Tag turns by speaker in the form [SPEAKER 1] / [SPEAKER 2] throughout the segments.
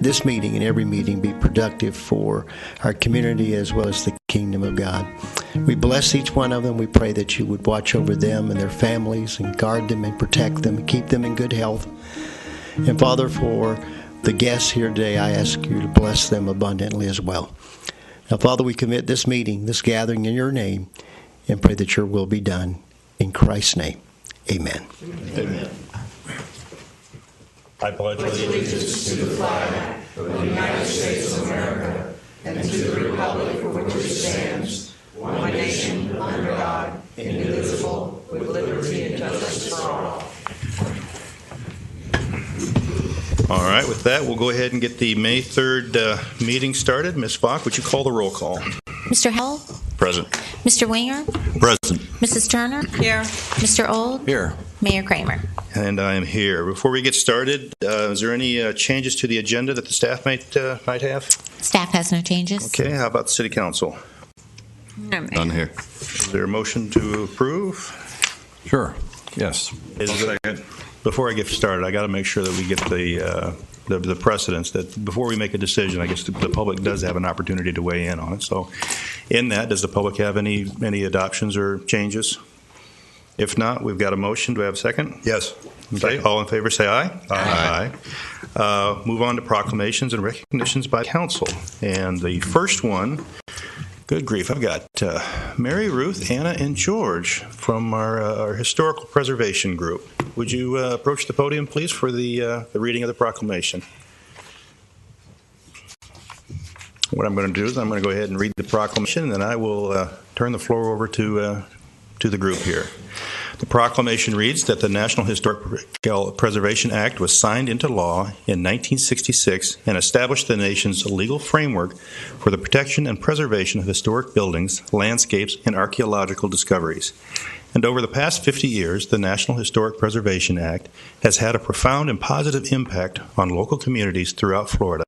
[SPEAKER 1] this meeting and every meeting be productive for our community as well as the kingdom of God. We bless each one of them. We pray that you would watch over them and their families and guard them and protect them and keep them in good health. And Father, for the guests here today, I ask you to bless them abundantly as well. Now, Father, we commit this meeting, this gathering in your name, and pray that your will be done. In Christ's name, amen.
[SPEAKER 2] Amen. I pledge allegiance to the flag of the United States of America and to the republic for which it stands, one nation under God, indivisible, with liberty and justice for all. All right, with that, we'll go ahead and get the May 3rd meeting started. Ms. Falk, would you call the roll call?
[SPEAKER 3] Mr. Howell?
[SPEAKER 2] Present.
[SPEAKER 3] Mr. Winger?
[SPEAKER 2] Present.
[SPEAKER 3] Mrs. Turner? Here. Mr. Old?
[SPEAKER 2] Here.
[SPEAKER 3] Mayor Kramer?
[SPEAKER 2] And I am here. Before we get started, is there any changes to the agenda that the staff might have?
[SPEAKER 3] Staff has no changes.
[SPEAKER 2] Okay, how about the City Council?
[SPEAKER 4] None here.
[SPEAKER 2] Is there a motion to approve?
[SPEAKER 4] Sure. Yes.
[SPEAKER 2] Before I get started, I got to make sure that we get the precedence that before we make a decision, I guess the public does have an opportunity to weigh in on it. So in that, does the public have any adoptions or changes? If not, we've got a motion. Do I have a second?
[SPEAKER 4] Yes.
[SPEAKER 2] Okay. All in favor, say aye.
[SPEAKER 4] Aye.
[SPEAKER 2] Aye. Move on to proclamations and recognitions by council. And the first one, good grief, I've got Mary, Ruth, Anna, and George from our historical preservation group. Would you approach the podium, please, for the reading of the proclamation? What I'm going to do is I'm going to go ahead and read the proclamation, and then I will turn the floor over to the group here. The proclamation reads that the National Historical Preservation Act was signed into law in 1966 and established the nation's legal framework for the protection and preservation of historic buildings, landscapes, and archaeological discoveries. And over the past 50 years, the National Historic Preservation Act has had a profound and positive impact on local communities throughout Florida,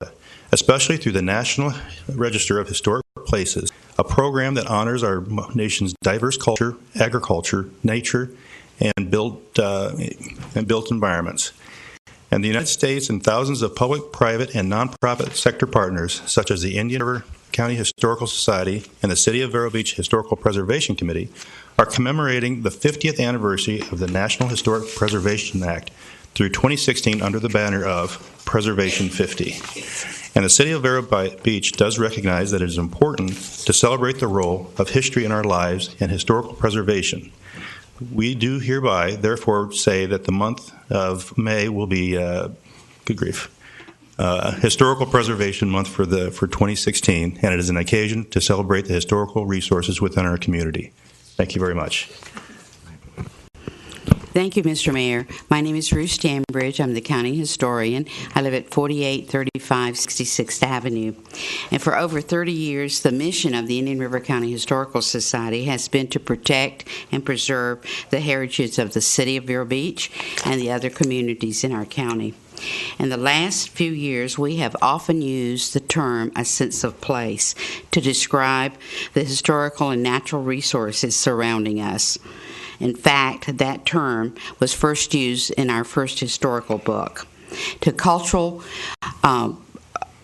[SPEAKER 2] especially through the National Register of Historic Places, a program that honors our nation's diverse culture, agriculture, nature, and built environments. And the United States and thousands of public, private, and nonprofit sector partners, such as the Indian River County Historical Society and the City of Vero Beach Historical Preservation Committee, are commemorating the 50th anniversary of the National Historic Preservation Act through 2016 under the banner of Preservation 50. And the City of Vero Beach does recognize that it is important to celebrate the role of history in our lives and historical preservation. We do hereby, therefore, say that the month of May will be, Historical Preservation Month for 2016, and it is an occasion to celebrate the historical resources within our community. Thank you very much.
[SPEAKER 5] Thank you, Mr. Mayor. My name is Ruth Stanbridge. I'm the county historian. I live at 4835 66th Avenue. And for over 30 years, the mission of the Indian River County Historical Society has been to protect and preserve the heritage of the city of Vero Beach and the other communities in our county. In the last few years, we have often used the term a sense of place to describe the historical and natural resources surrounding us. In fact, that term was first used in our first historical book. To cultural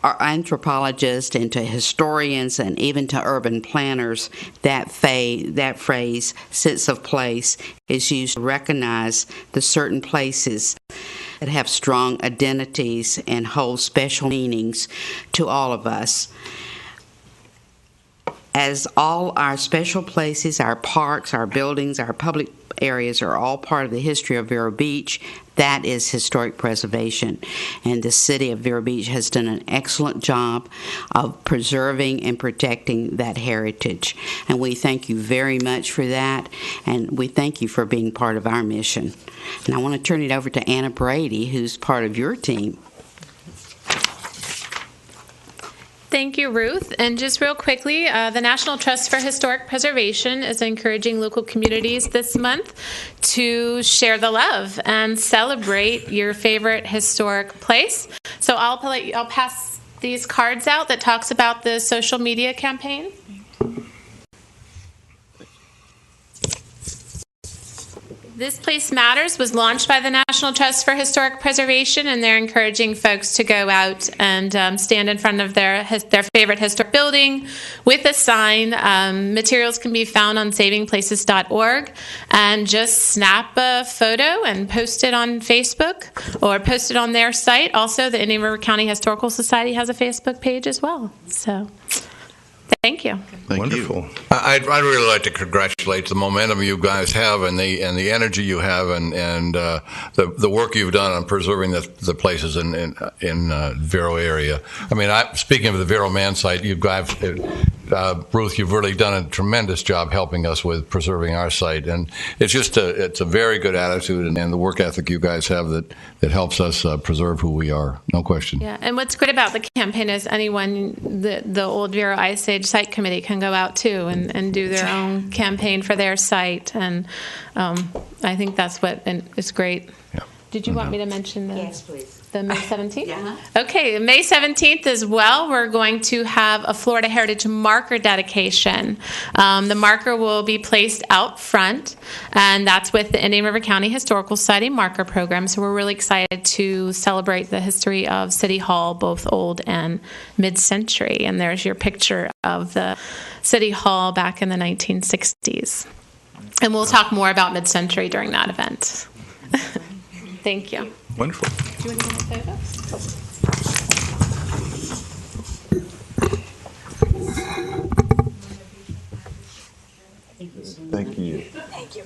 [SPEAKER 5] anthropologists and to historians and even to urban planners, that phrase, sense of place, is used to recognize the certain places that have strong identities and hold special meanings to all of us. As all our special places, our parks, our buildings, our public areas are all part of the history of Vero Beach, that is historic preservation. And the city of Vero Beach has done an excellent job of preserving and protecting that heritage. And we thank you very much for that, and we thank you for being part of our mission. And I want to turn it over to Anna Brady, who's part of your team.
[SPEAKER 6] Thank you, Ruth. And just real quickly, the National Trust for Historic Preservation is encouraging local communities this month to share the love and celebrate your favorite historic place. So I'll pass these cards out that talks about the social media campaign. This Place Matters was launched by the National Trust for Historic Preservation, and they're encouraging folks to go out and stand in front of their favorite historic building with a sign. Materials can be found on savingplaces.org, and just snap a photo and post it on Facebook or post it on their site. Also, the Indian River County Historical Society has a Facebook page as well. So, thank you.
[SPEAKER 2] Wonderful.
[SPEAKER 4] I'd really like to congratulate the momentum you guys have and the energy you have and the work you've done on preserving the places in Vero area. I mean, speaking of the Vero Man site, you guys, Ruth, you've really done a tremendous job helping us with preserving our site, and it's a very good attitude and the work ethic you guys have that helps us preserve who we are. No question.
[SPEAKER 6] Yeah, and what's great about the campaign is anyone, the old Vero Ice Age Site Committee can go out too and do their own campaign for their site, and I think that's what is great.
[SPEAKER 4] Yeah.
[SPEAKER 6] Did you want me to mention the,
[SPEAKER 5] Yes, please.
[SPEAKER 6] the May 17th?
[SPEAKER 5] Yeah.
[SPEAKER 6] Okay, May 17th as well, we're going to have a Florida Heritage marker dedication. The marker will be placed out front, and that's with the Indian River County Historical Society marker program. So we're really excited to celebrate the history of City Hall, both old and mid-century. And there's your picture of the City Hall back in the 1960s. And we'll talk more about mid-century during that event. Thank you.
[SPEAKER 2] Wonderful.
[SPEAKER 6] Do you want to take a photo?
[SPEAKER 4] Thank you.
[SPEAKER 2] Thank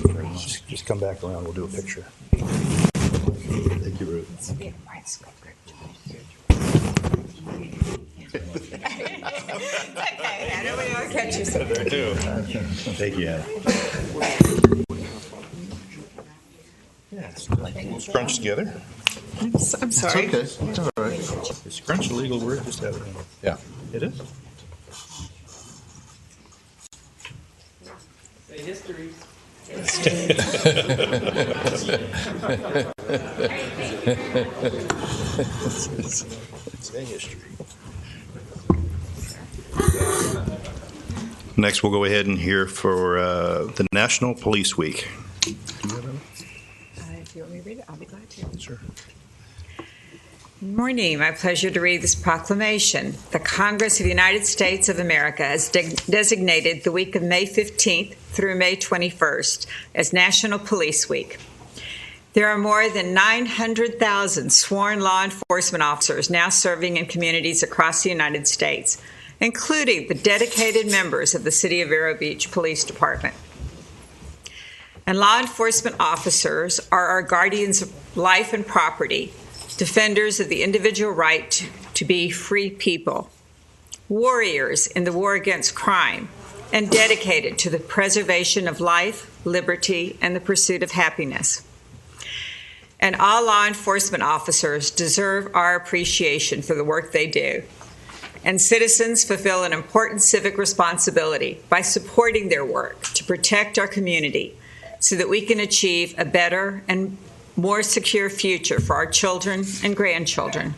[SPEAKER 2] you very much. Just come back around. We'll do a picture. Thank you, Ruth.
[SPEAKER 7] Okay, Hannah, we all catch you soon.
[SPEAKER 2] There too. Thank you, Hannah. Yeah, we'll scrunch together.
[SPEAKER 7] I'm sorry.
[SPEAKER 4] It's all right.
[SPEAKER 2] Is scrunch a legal word? Just have it in.
[SPEAKER 4] Yeah.
[SPEAKER 2] It is? It's a history. Next, we'll go ahead and hear for the National Police Week.
[SPEAKER 7] If you want me to read it, I'll be glad to.
[SPEAKER 2] Sure.
[SPEAKER 7] Good morning. My pleasure to read this proclamation. The Congress of the United States of America has designated the week of May 15th through May 21st as National Police Week. There are more than 900,000 sworn law enforcement officers now serving in communities across the United States, including the dedicated members of the City of Vero Beach Police Department. And law enforcement officers are our guardians of life and property, defenders of the individual right to be free people, warriors in the war against crime, and dedicated to the preservation of life, liberty, and the pursuit of happiness. And all law enforcement officers deserve our appreciation for the work they do. And citizens fulfill an important civic responsibility by supporting their work to protect our community so that we can achieve a better and more secure future for our children and grandchildren.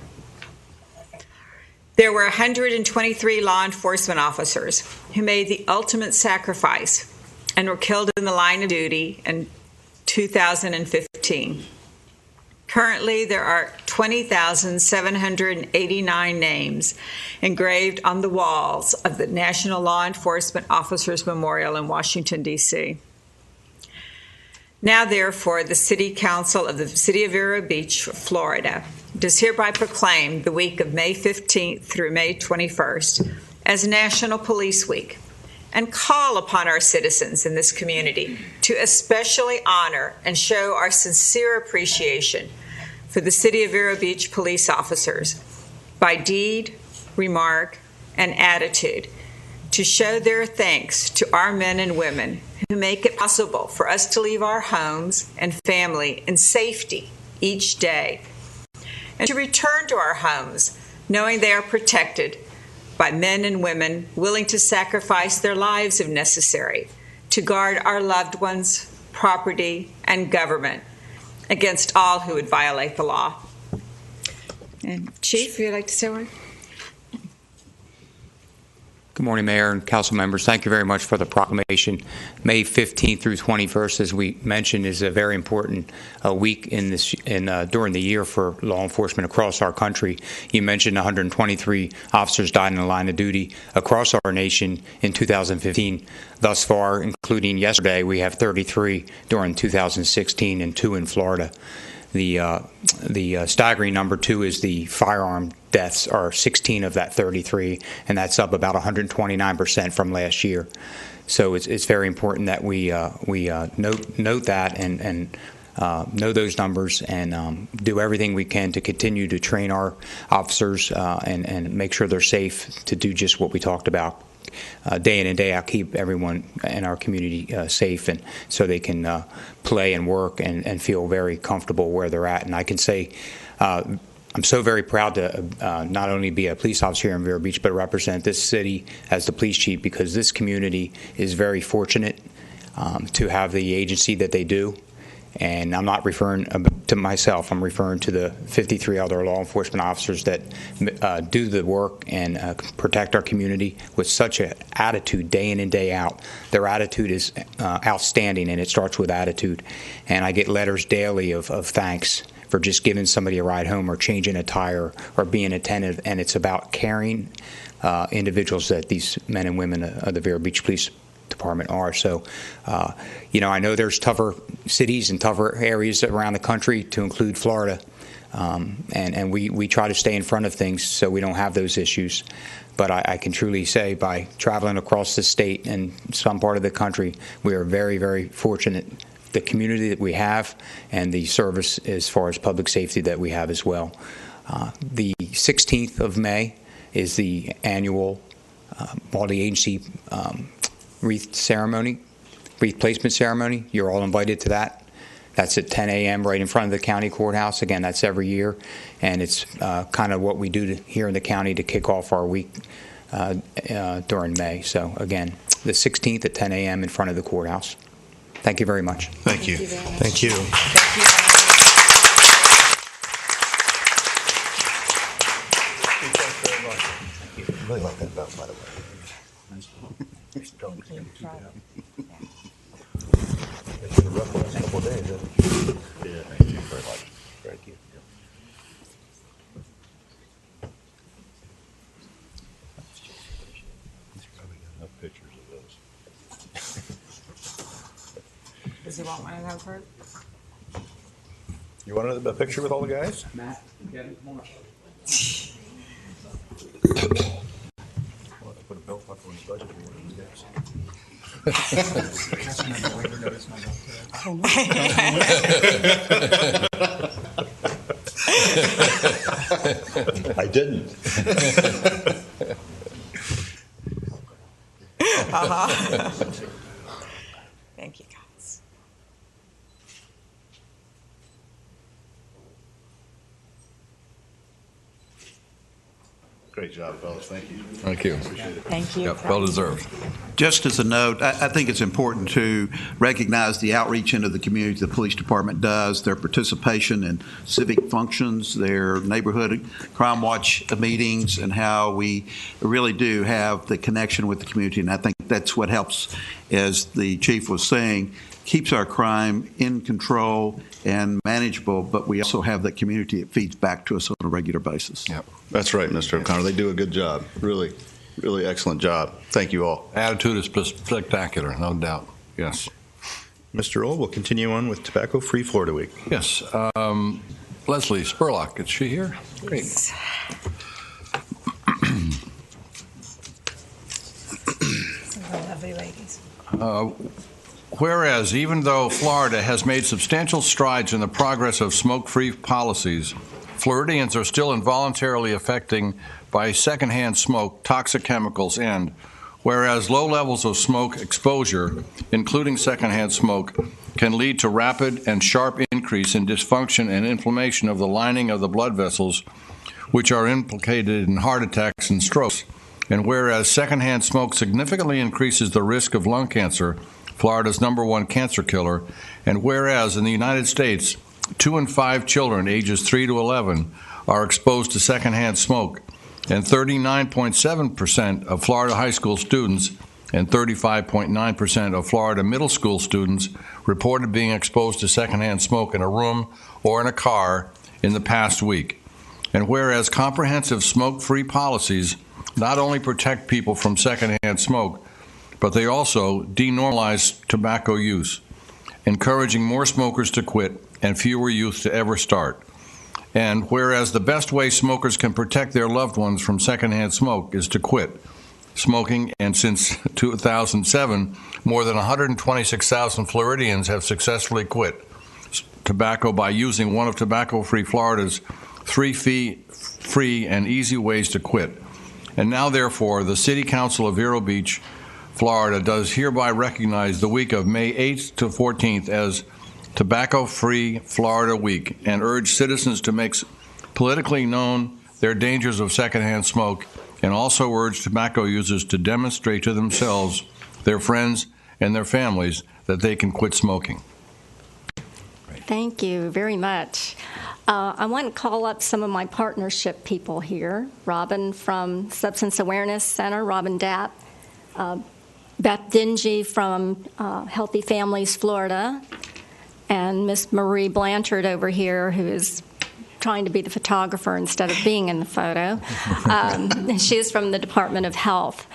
[SPEAKER 7] There were 123 law enforcement officers who made the ultimate sacrifice and were killed in the line of duty in 2015. Currently, there are 20,789 names engraved on the walls of the National Law Enforcement Officers Memorial in Washington, D.C. Now, therefore, the City Council of the City of Vero Beach, Florida, does hereby proclaim the week of May 15th through May 21st as National Police Week and call upon our citizens in this community to especially honor and show our sincere appreciation for the City of Vero Beach police officers by deed, remark, and attitude to show their thanks to our men and women who make it possible for us to leave our homes and family in safety each day and to return to our homes knowing they are protected by men and women willing to sacrifice their lives if necessary to guard our loved ones, property, and government against all who would violate the law. And Chief, would you like to say a word?
[SPEAKER 8] Good morning, Mayor and council members. Thank you very much for the proclamation. May 15th through 21st, as we mentioned, is a very important week during the year for law enforcement across our country. You mentioned 123 officers died in the line of duty across our nation in 2015. Thus far, including yesterday, we have 33 during 2016 and 2 in Florida. The staggering number, too, is the firearm deaths are 16 of that 33, and that's up about 129% from last year. So it's very important that we note that and know those numbers and do everything we can to continue to train our officers and make sure they're safe to do just what we talked about. Day in and day out, keep everyone in our community safe, and so they can play and work and feel very comfortable where they're at. And I can say I'm so very proud to not only be a police officer here in Vero Beach, but represent this city as the police chief, because this community is very fortunate to have the agency that they do. And I'm not referring to myself. I'm referring to the 53 other law enforcement officers that do the work and protect our community with such an attitude day in and day out. Their attitude is outstanding, and it starts with attitude. And I get letters daily of thanks for just giving somebody a ride home or changing a tire or being attentive. And it's about caring individuals that these men and women of the Vero Beach Police Department are. So, I know there's tougher cities and tougher areas around the country, to include Florida, and we try to stay in front of things so we don't have those issues. But I can truly say, by traveling across the state and some part of the country, we are very, very fortunate. The community that we have and the service as far as public safety that we have as well. The 16th of May is the annual multi-agency wreath placement ceremony. You're all invited to that. That's at 10 a.m. right in front of the county courthouse. Again, that's every year, and it's kind of what we do here in the county to kick off our week during May. So again, the 16th at 10 a.m. in front of the courthouse. Thank you very much.
[SPEAKER 2] Thank you.
[SPEAKER 1] Thank you.
[SPEAKER 2] I really like that belt, by the way. It's been a rough last couple of days, hasn't it? Yeah, thank you very much. Thank you. Probably got enough pictures of those.
[SPEAKER 7] Does he want one of those, Bert?
[SPEAKER 2] You want a picture with all the guys?
[SPEAKER 8] Matt, Kevin, come on.
[SPEAKER 2] Well, I put a belt buckle in the budget for one of these guys. I didn't.
[SPEAKER 7] Thank you, guys.
[SPEAKER 2] Great job, fellas. Thank you.
[SPEAKER 4] Thank you.
[SPEAKER 7] Thank you.
[SPEAKER 4] Yep, well deserved.
[SPEAKER 9] Just as a note, I think it's important to recognize the outreach into the community the police department does, their participation in civic functions, their neighborhood crime watch meetings, and how we really do have the connection with the community. And I think that's what helps, as the chief was saying, keeps our crime in control and manageable, but we also have that community that feeds back to us on a regular basis.
[SPEAKER 2] Yep. That's right, Mr. O'Connor. They do a good job. Really, really excellent job. Thank you all.
[SPEAKER 4] Attitude is spectacular, no doubt. Yes.
[SPEAKER 2] Mr. Old, we'll continue on with Tobacco-Free Florida Week.
[SPEAKER 4] Yes. Leslie Spurlock, is she here? Great.
[SPEAKER 7] Lovely ladies.
[SPEAKER 4] Whereas, even though Florida has made substantial strides in the progress of smoke-free policies, Floridians are still involuntarily affected by secondhand smoke, toxic chemicals, and whereas low levels of smoke exposure, including secondhand smoke, can lead to rapid and sharp increase in dysfunction and inflammation of the lining of the blood vessels, which are implicated in heart attacks and strokes, and whereas secondhand smoke significantly increases the risk of lung cancer, Florida's #1 cancer killer, and whereas in the United States, 2 in 5 children ages 3 to 11 are exposed to secondhand smoke, and 39.7% of Florida high school students and 35.9% of Florida middle school students reported being exposed to secondhand smoke in a room or in a car in the past week. And whereas comprehensive smoke-free policies not only protect people from secondhand smoke, but they also denormalize tobacco use, encouraging more smokers to quit and fewer youth to ever start. And whereas the best way smokers can protect their loved ones from secondhand smoke is to quit smoking, and since 2007, more than 126,000 Floridians have successfully quit tobacco by using one of Tobacco-Free Florida's 3 free and easy ways to quit. And now, therefore, the City Council of Vero Beach, Florida, does hereby recognize the week of May 8th to 14th as Tobacco-Free Florida Week and urge citizens to make politically known their dangers of secondhand smoke, and also urge tobacco users to demonstrate to themselves, their friends, and their families that they can quit smoking.
[SPEAKER 10] Thank you very much. I want to call up some of my partnership people here. Robin from Substance Awareness Center, Robin Dapp, Beth Dingy from Healthy Families Florida, and Miss Marie Blanchard over here, who is trying to be the photographer instead of being in the photo. She is from the Department of Health.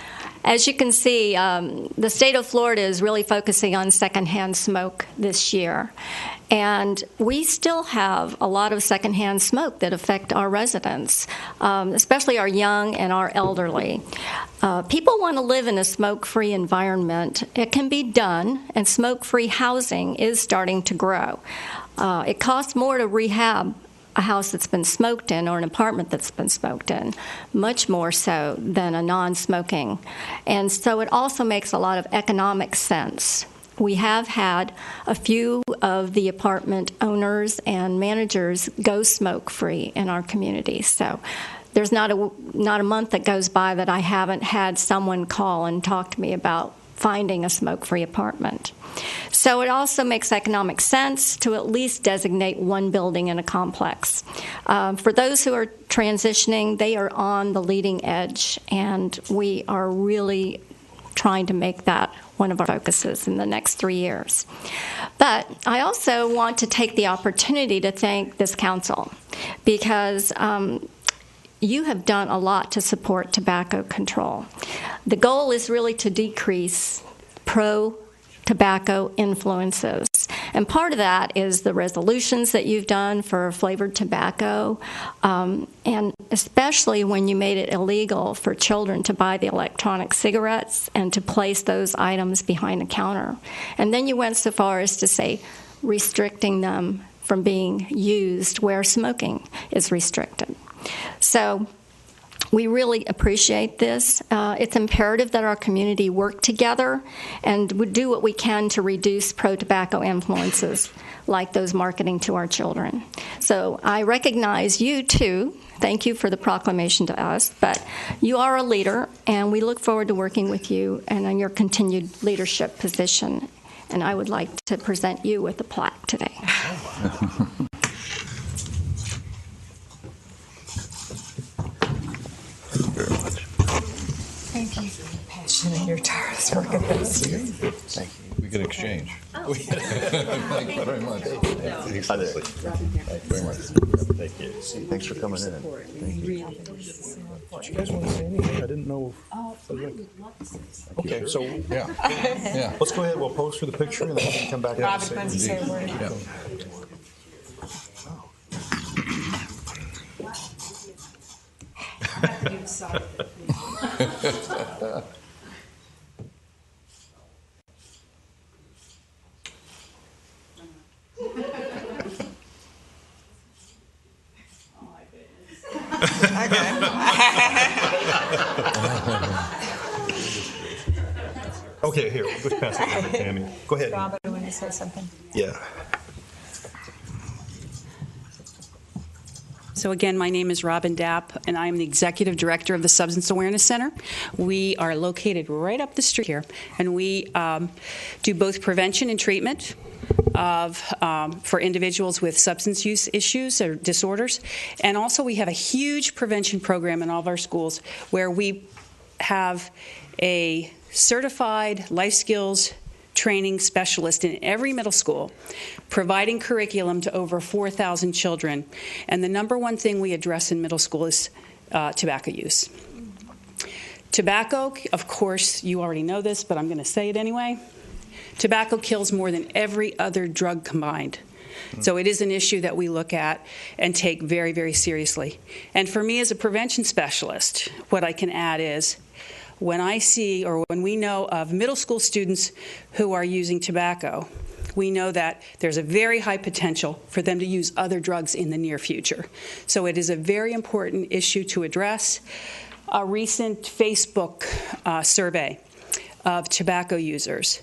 [SPEAKER 10] As you can see, the state of Florida is really focusing on secondhand smoke this year. And we still have a lot of secondhand smoke that affect our residents, especially our young and our elderly. People want to live in a smoke-free environment. It can be done, and smoke-free housing is starting to grow. It costs more to rehab a house that's been smoked in or an apartment that's been smoked in, much more so than a non-smoking. And so it also makes a lot of economic sense. We have had a few of the apartment owners and managers go smoke-free in our community. So there's not a month that goes by that I haven't had someone call and talk to me about finding a smoke-free apartment. So it also makes economic sense to at least designate one building in a complex. For those who are transitioning, they are on the leading edge, and we are really trying to make that one of our focuses in the next 3 years. But I also want to take the opportunity to thank this council, because you have done a lot to support tobacco control. The goal is really to decrease pro-tobacco influences. And part of that is the resolutions that you've done for flavored tobacco, and especially when you made it illegal for children to buy the electronic cigarettes and to place those items behind the counter. And then you went so far as to say restricting them from being used where smoking is restricted. So we really appreciate this. It's imperative that our community work together and would do what we can to reduce pro-tobacco influences like those marketing to our children. So I recognize you too. Thank you for the proclamation to us, but you are a leader, and we look forward to working with you and on your continued leadership position. And I would like to present you with a plaque today.
[SPEAKER 7] Thank you for your passion and your tireless work at this.
[SPEAKER 4] Thank you. We can exchange. Thank you very much. Thank you very much.
[SPEAKER 2] Thank you. Thanks for coming in. Thank you. Did you guys want to say anything? I didn't know. Okay, so
[SPEAKER 4] Yeah.
[SPEAKER 2] let's go ahead. We'll pose for the picture and then we can come back.
[SPEAKER 7] Robin, wants to say a word?
[SPEAKER 4] Yeah.
[SPEAKER 2] Okay, here, we'll just pass it over to Tammy. Go ahead.
[SPEAKER 7] Robin, you want to say something?
[SPEAKER 2] Yeah.
[SPEAKER 11] So again, my name is Robin Dapp, and I'm the Executive Director of the Substance Awareness Center. We are located right up the street here, and we do both prevention and treatment. for individuals with substance use issues or disorders. And also we have a huge prevention program in all of our schools where we have a certified life skills training specialist in every middle school, providing curriculum to over 4,000 children. And the number one thing we address in middle school is tobacco use. Tobacco, of course, you already know this, but I'm going to say it anyway. Tobacco kills more than every other drug combined. So it is an issue that we look at and take very, very seriously. And for me as a prevention specialist, what I can add is when I see or when we know of middle school students who are using tobacco, we know that there's a very high potential for them to use other drugs in the near future. So it is a very important issue to address. A recent Facebook survey of tobacco users,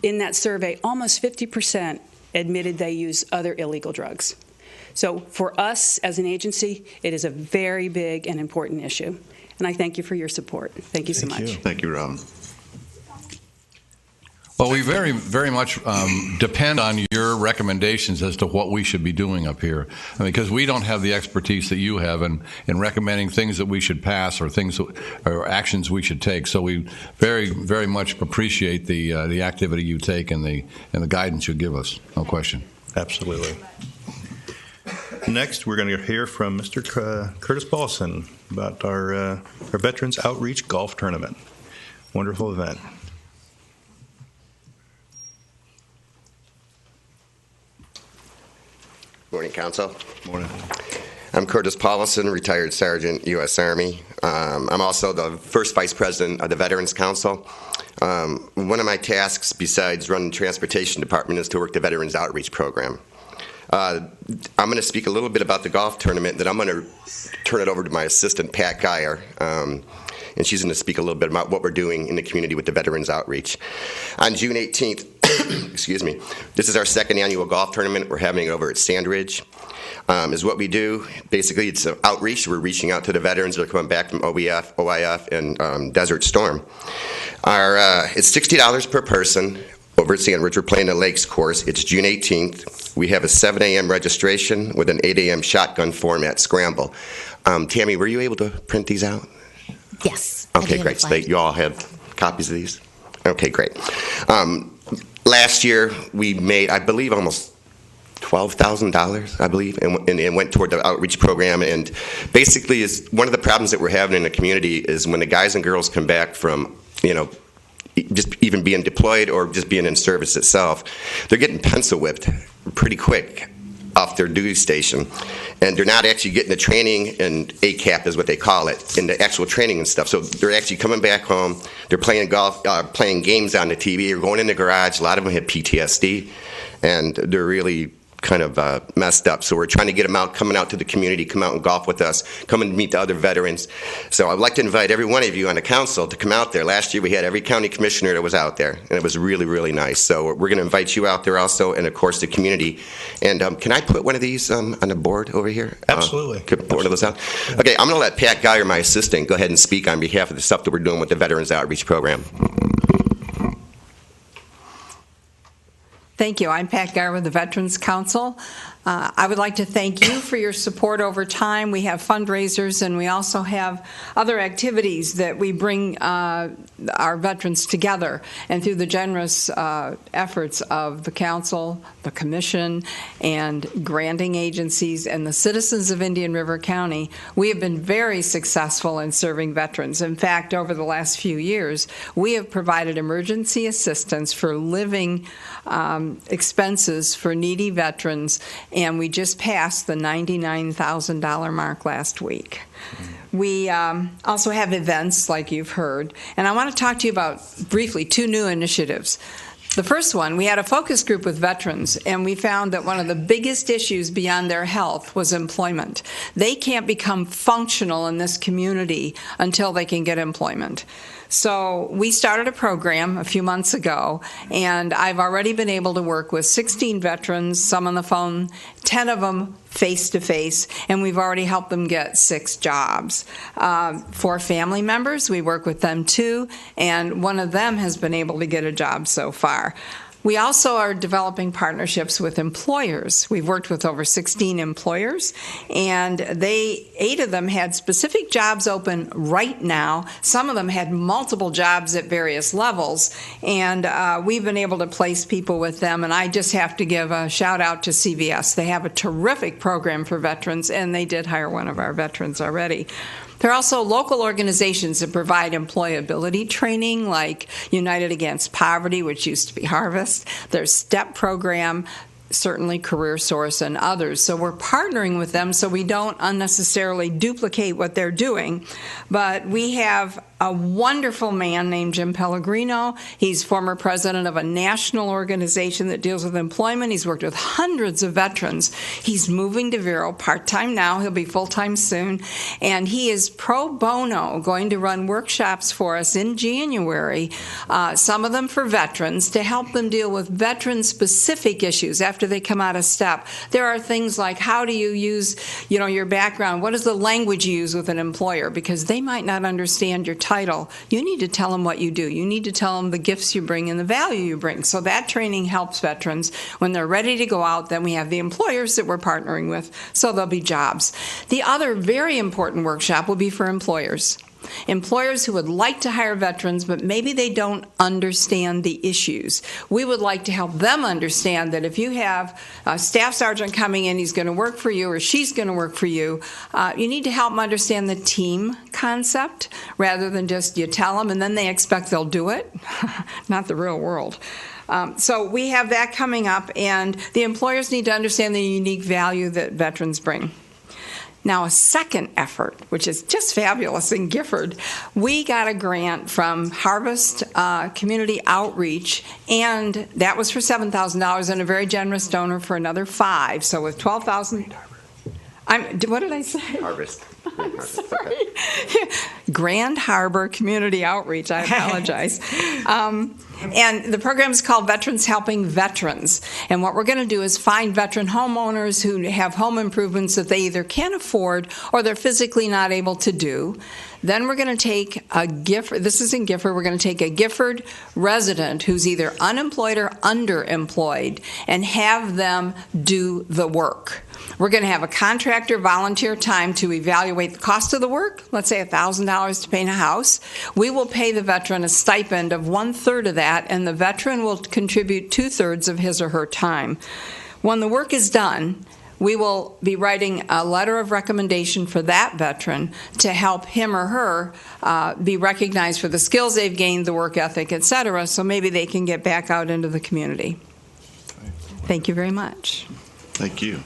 [SPEAKER 11] in that survey, almost 50% admitted they use other illegal drugs. So for us as an agency, it is a very big and important issue. And I thank you for your support. Thank you so much.
[SPEAKER 9] Thank you, Robin.
[SPEAKER 4] Well, we very, very much depend on your recommendations as to what we should be doing up here. I mean, because we don't have the expertise that you have in recommending things that we should pass or things or actions we should take. So we very, very much appreciate the activity you take and the guidance you give us. No question.
[SPEAKER 2] Absolutely. Next, we're going to hear from Mr. Curtis Paulson about our Veterans Outreach Golf Tournament. Wonderful event.
[SPEAKER 12] Morning, Council.
[SPEAKER 2] Morning.
[SPEAKER 12] I'm Curtis Paulson, retired Sergeant, U.S. Army. I'm also the first Vice President of the Veterans Council. One of my tasks, besides running the Transportation Department, is to work the Veterans Outreach Program. I'm going to speak a little bit about the golf tournament, then I'm going to turn it over to my assistant, Pat Geyer, and she's going to speak a little bit about what we're doing in the community with the Veterans Outreach. On June 18th, excuse me, this is our second annual golf tournament. We're having it over at Sandridge. Is what we do. Basically, it's an outreach. We're reaching out to the veterans that are coming back from OIF, and Desert Storm. It's $60 per person. Over at Signage, we're playing the Lakes course. It's June 18th. We have a 7 a.m. registration with an 8 a.m. shotgun format scramble. Tammy, were you able to print these out?
[SPEAKER 3] Yes.
[SPEAKER 12] Okay, great. So you all have copies of these? Okay, great. Last year, we made, I believe, almost $12,000, I believe, and it went toward the outreach program. And basically, is one of the problems that we're having in the community is when the guys and girls come back from, just even being deployed or just being in service itself, they're getting pencil whipped pretty quick off their duty station, and they're not actually getting the training, and ACAP is what they call it, in the actual training and stuff. So they're actually coming back home, they're playing golf, playing games on the TV, or going in the garage. A lot of them have PTSD, and they're really kind of messed up. So we're trying to get them out, coming out to the community, come out and golf with us, come and meet the other veterans. So I'd like to invite every one of you on the council to come out there. Last year we had every county commissioner that was out there, and it was really, really nice. So we're going to invite you out there also, and of course the community. And can I put one of these on the board over here?
[SPEAKER 2] Absolutely.
[SPEAKER 12] Could put one of those out? Okay, I'm going to let Pat Geyer, my assistant, go ahead and speak on behalf of the stuff that we're doing with the Veterans Outreach Program.
[SPEAKER 7] Thank you. I'm Pat Geyer with the Veterans Council. I would like to thank you for your support over time. We have fundraisers, and we also have other activities that we bring our veterans together. And through the generous efforts of the council, the commission, and granting agencies, and the citizens of Indian River County, we have been very successful in serving veterans. In fact, over the last few years, we have provided emergency assistance for living expenses for needy veterans, and we just passed the $99,000 mark last week. We also have events like you've heard, and I want to talk to you about briefly 2 new initiatives. The first one, we had a focus group with veterans, and we found that one of the biggest issues beyond their health was employment. They can't become functional in this community until they can get employment. So we started a program a few months ago, and I've already been able to work with 16 veterans, some on the phone, 10 of them face-to-face, and we've already helped them get 6 jobs. 4 family members, we work with them too, and one of them has been able to get a job so far.
[SPEAKER 13] We also are developing partnerships with employers. We've worked with over 16 employers, and 8 of them had specific jobs open right now. Some of them had multiple jobs at various levels, and we've been able to place people with them. And I just have to give a shout out to CVS. They have a terrific program for veterans, and they did hire one of our veterans already. There are also local organizations that provide employability training, like United Against Poverty, which used to be Harvest. There's STEP program, certainly Career Source, and others. So we're partnering with them so we don't unnecessarily duplicate what they're doing. But we have a wonderful man named Jim Pellegrino. He's former president of a national organization that deals with employment. He's worked with hundreds of veterans. He's moving to Vero part-time now. He'll be full-time soon. And he is pro bono going to run workshops for us in January, some of them for veterans, to help them deal with veteran-specific issues after they come out of STEP. There are things like, how do you use, your background? What is the language you use with an employer? Because they might not understand your title. You need to tell them what you do. You need to tell them the gifts you bring and the value you bring. So that training helps veterans. When they're ready to go out, then we have the employers that we're partnering with, so there'll be jobs. The other very important workshop will be for employers. Employers who would like to hire veterans, but maybe they don't understand the issues. We would like to help them understand that if you have a staff sergeant coming in, he's going to work for you or she's going to work for you, you need to help them understand the team concept rather than just you tell them and then they expect they'll do it. Not the real world. So we have that coming up, and the employers need to understand the unique value that veterans bring. Now, a second effort, which is just fabulous in Gifford, we got a grant from Harvest Community Outreach, and that was for $7,000, and a very generous donor for another $5,000. So with $12,000, what did I say?
[SPEAKER 12] Harvest.
[SPEAKER 13] I'm sorry. Grand Harbor Community Outreach. I apologize. And the program is called Veterans Helping Veterans. And what we're going to do is find veteran homeowners who have home improvements that they either can't afford or they're physically not able to do. Then we're going to take a Gifford, this is in Gifford, we're going to take a Gifford resident who's either unemployed or underemployed and have them do the work. We're going to have a contractor volunteer time to evaluate the cost of the work, let's say $1,000 to paint a house. We will pay the veteran a stipend of 1/3 of that, and the veteran will contribute 2/3 of his or her time. When the work is done, we will be writing a letter of recommendation for that veteran to help him or her be recognized for the skills they've gained, the work ethic, etc., so maybe they can get back out into the community. Thank you very much.
[SPEAKER 12] Thank you.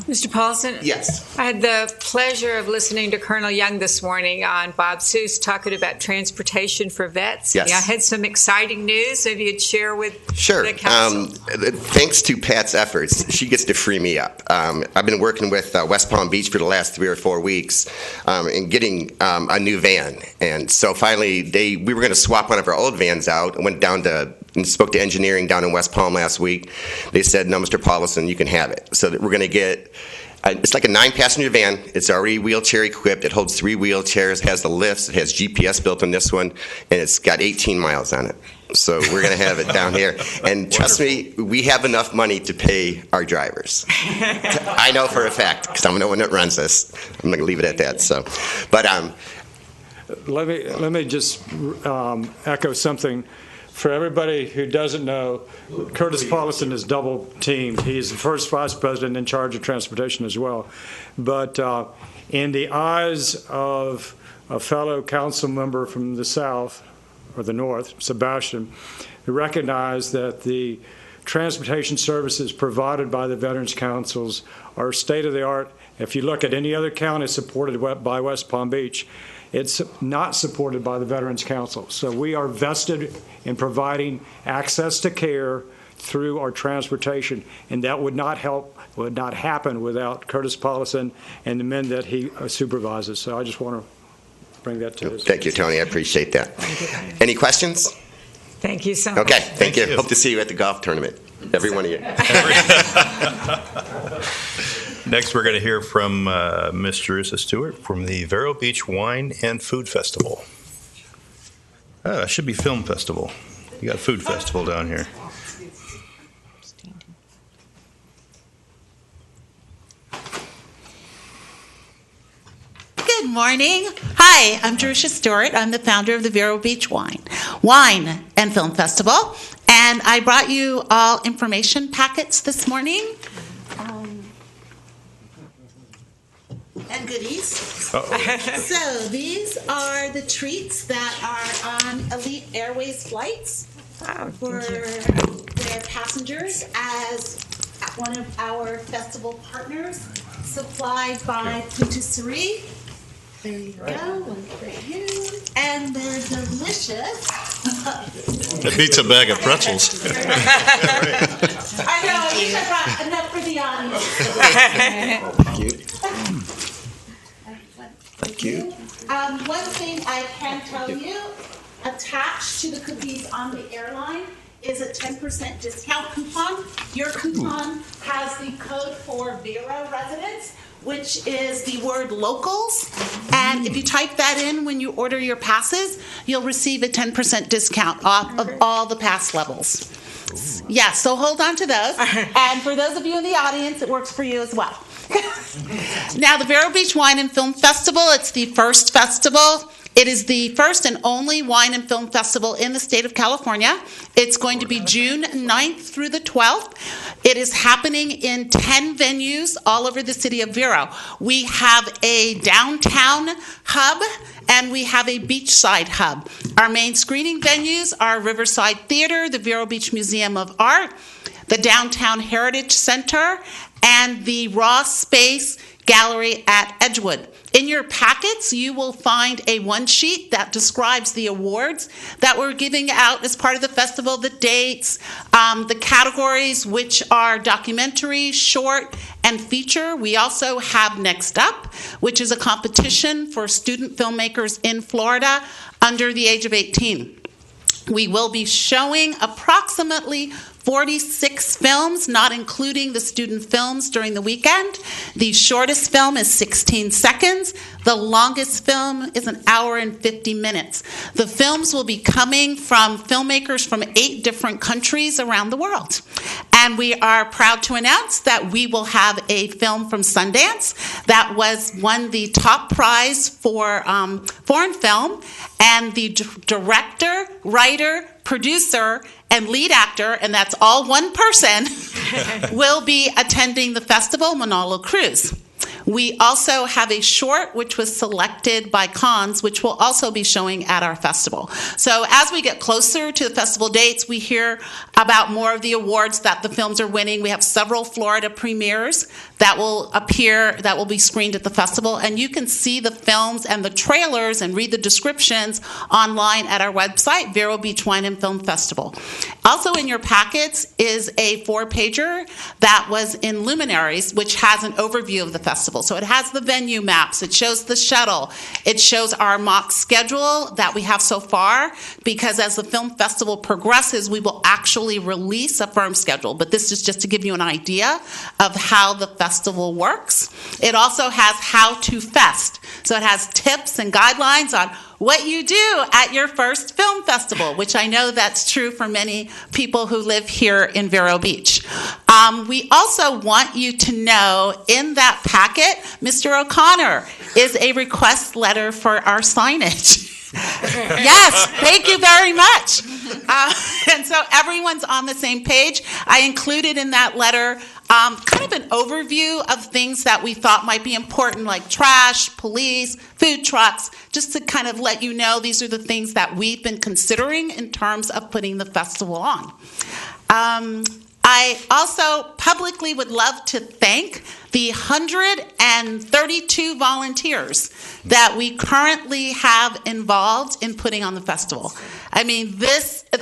[SPEAKER 7] Mr. Paulson?
[SPEAKER 12] Yes.
[SPEAKER 7] I had the pleasure of listening to Colonel Young this morning on Bob Seuss talking about transportation for vets.
[SPEAKER 12] Yes.
[SPEAKER 7] Yeah, I had some exciting news. Maybe you'd share with the council.
[SPEAKER 12] Thanks to Pat's efforts, she gets to free me up. I've been working with West Palm Beach for the last 3 or 4 weeks and getting a new van. And so finally, we were going to swap one of our old vans out and went down to and spoke to engineering down in West Palm last week. They said, no, Mr. Paulson, you can have it. So that we're going to get, it's like a 9-passenger van. It's already wheelchair equipped. It holds 3 wheelchairs, has the lifts, it has GPS built in this one, and it's got 18 miles on it. So we're going to have it down here. And trust me, we have enough money to pay our drivers. I know for a fact, because I'm the one that runs this. I'm going to leave it at that. So, but
[SPEAKER 14] let me just echo something. For everybody who doesn't know, Curtis Paulson is double teamed. He's the first vice president in charge of transportation as well. But in the eyes of a fellow council member from the South, or the North, Sebastian, who recognized that the transportation services provided by the Veterans Councils are state-of-the-art. If you look at any other county supported by West Palm Beach, it's not supported by the Veterans Council. So we are vested in providing access to care through our transportation, and that would not happen without Curtis Paulson and the men that he supervises. So I just want to bring that to his.
[SPEAKER 12] Thank you, Tony. I appreciate that. Any questions?
[SPEAKER 7] Thank you so much.
[SPEAKER 12] Okay, thank you. Hope to see you at the golf tournament. Every one of you.
[SPEAKER 2] Next, we're going to hear from Ms. Jerusha Stewart from the Vero Beach Wine and Food Festival. That should be Film Festival. You got a food festival down here.
[SPEAKER 15] Good morning. Hi, I'm Jerusha Stewart. I'm the founder of the Vero Beach Wine and Film Festival. And I brought you all information packets this morning. And goodies.
[SPEAKER 2] Uh-oh.
[SPEAKER 15] So these are the treats that are on Elite Airways flights for their passengers as one of our festival partners, supplied by Patisserie. There you go, one for you. And they're delicious.
[SPEAKER 2] It beats a bag of pretzels.
[SPEAKER 15] I know, I wish I brought enough for the audience.
[SPEAKER 12] Thank you. Thank you.
[SPEAKER 15] One thing I can tell you, attached to the cookies on the airline is a 10% discount coupon. Your coupon has the code for Vero residents, which is the word locals. And if you type that in when you order your passes, you'll receive a 10% discount off of all the pass levels. Yeah, so hold on to those. And for those of you in the audience, it works for you as well. Now, the Vero Beach Wine and Film Festival, it's the first festival. It is the first and only wine and film festival in the state of California. It's going to be June 9th through the 12th. It is happening in 10 venues all over the city of Vero. We have a downtown hub and we have a beachside hub. Our main screening venues are Riverside Theater, the Vero Beach Museum of Art, the Downtown Heritage Center, and the Raw Space Gallery at Edgewood. In your packets, you will find a one sheet that describes the awards that we're giving out as part of the festival, the dates, the categories, which are documentary, short, and feature. We also have Next Up, which is a competition for student filmmakers in Florida under the age of 18. We will be showing approximately 46 films, not including the student films during the weekend. The shortest film is 16 seconds. The longest film is an hour and 50 minutes. The films will be coming from filmmakers from 8 different countries around the world. And we are proud to announce that we will have a film from Sundance that won the top prize for foreign film. And the director, writer, producer, and lead actor, and that's all one person, will be attending the festival, Manolo Cruz. We also have a short which was selected by Cannes, which will also be showing at our festival. So as we get closer to the festival dates, we hear about more of the awards that the films are winning. We have several Florida premieres that will appear, that will be screened at the festival, and you can see the films and the trailers and read the descriptions online at our website, Vero Beach Wine and Film Festival. Also in your packets is a 4-pager that was in Luminaries, which has an overview of the festival. So it has the venue maps, it shows the shuttle, it shows our mock schedule that we have so far, because as the film festival progresses, we will actually release a firm schedule. But this is just to give you an idea of how the festival works. It also has How to Fest. So it has tips and guidelines on what you do at your first film festival, which I know that's true for many people who live here in Vero Beach. We also want you to know in that packet, Mr. O'Connor is a request letter for our signage. Yes, thank you very much. And so everyone's on the same page. I included in that letter kind of an overview of things that we thought might be important, like trash, police, food trucks, just to kind of let you know these are the things that we've been considering in terms of putting the festival on. I also publicly would love to thank the 132 volunteers that we currently have involved in putting on the festival. I mean,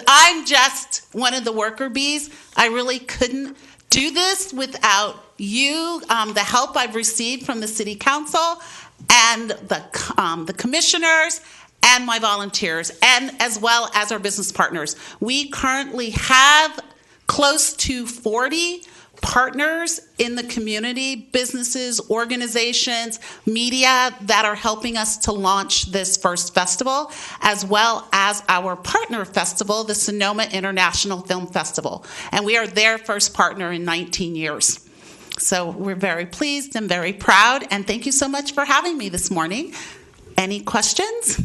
[SPEAKER 15] I'm just one of the worker bees. I really couldn't do this without you, the help I've received from the City Council and the commissioners and my volunteers, and as well as our business partners. We currently have close to 40 partners in the community, businesses, organizations, media that are helping us to launch this first festival, as well as our partner festival, the Sonoma International Film Festival. And we are their first partner in 19 years. So we're very pleased and very proud, and thank you so much for having me this morning. Any questions?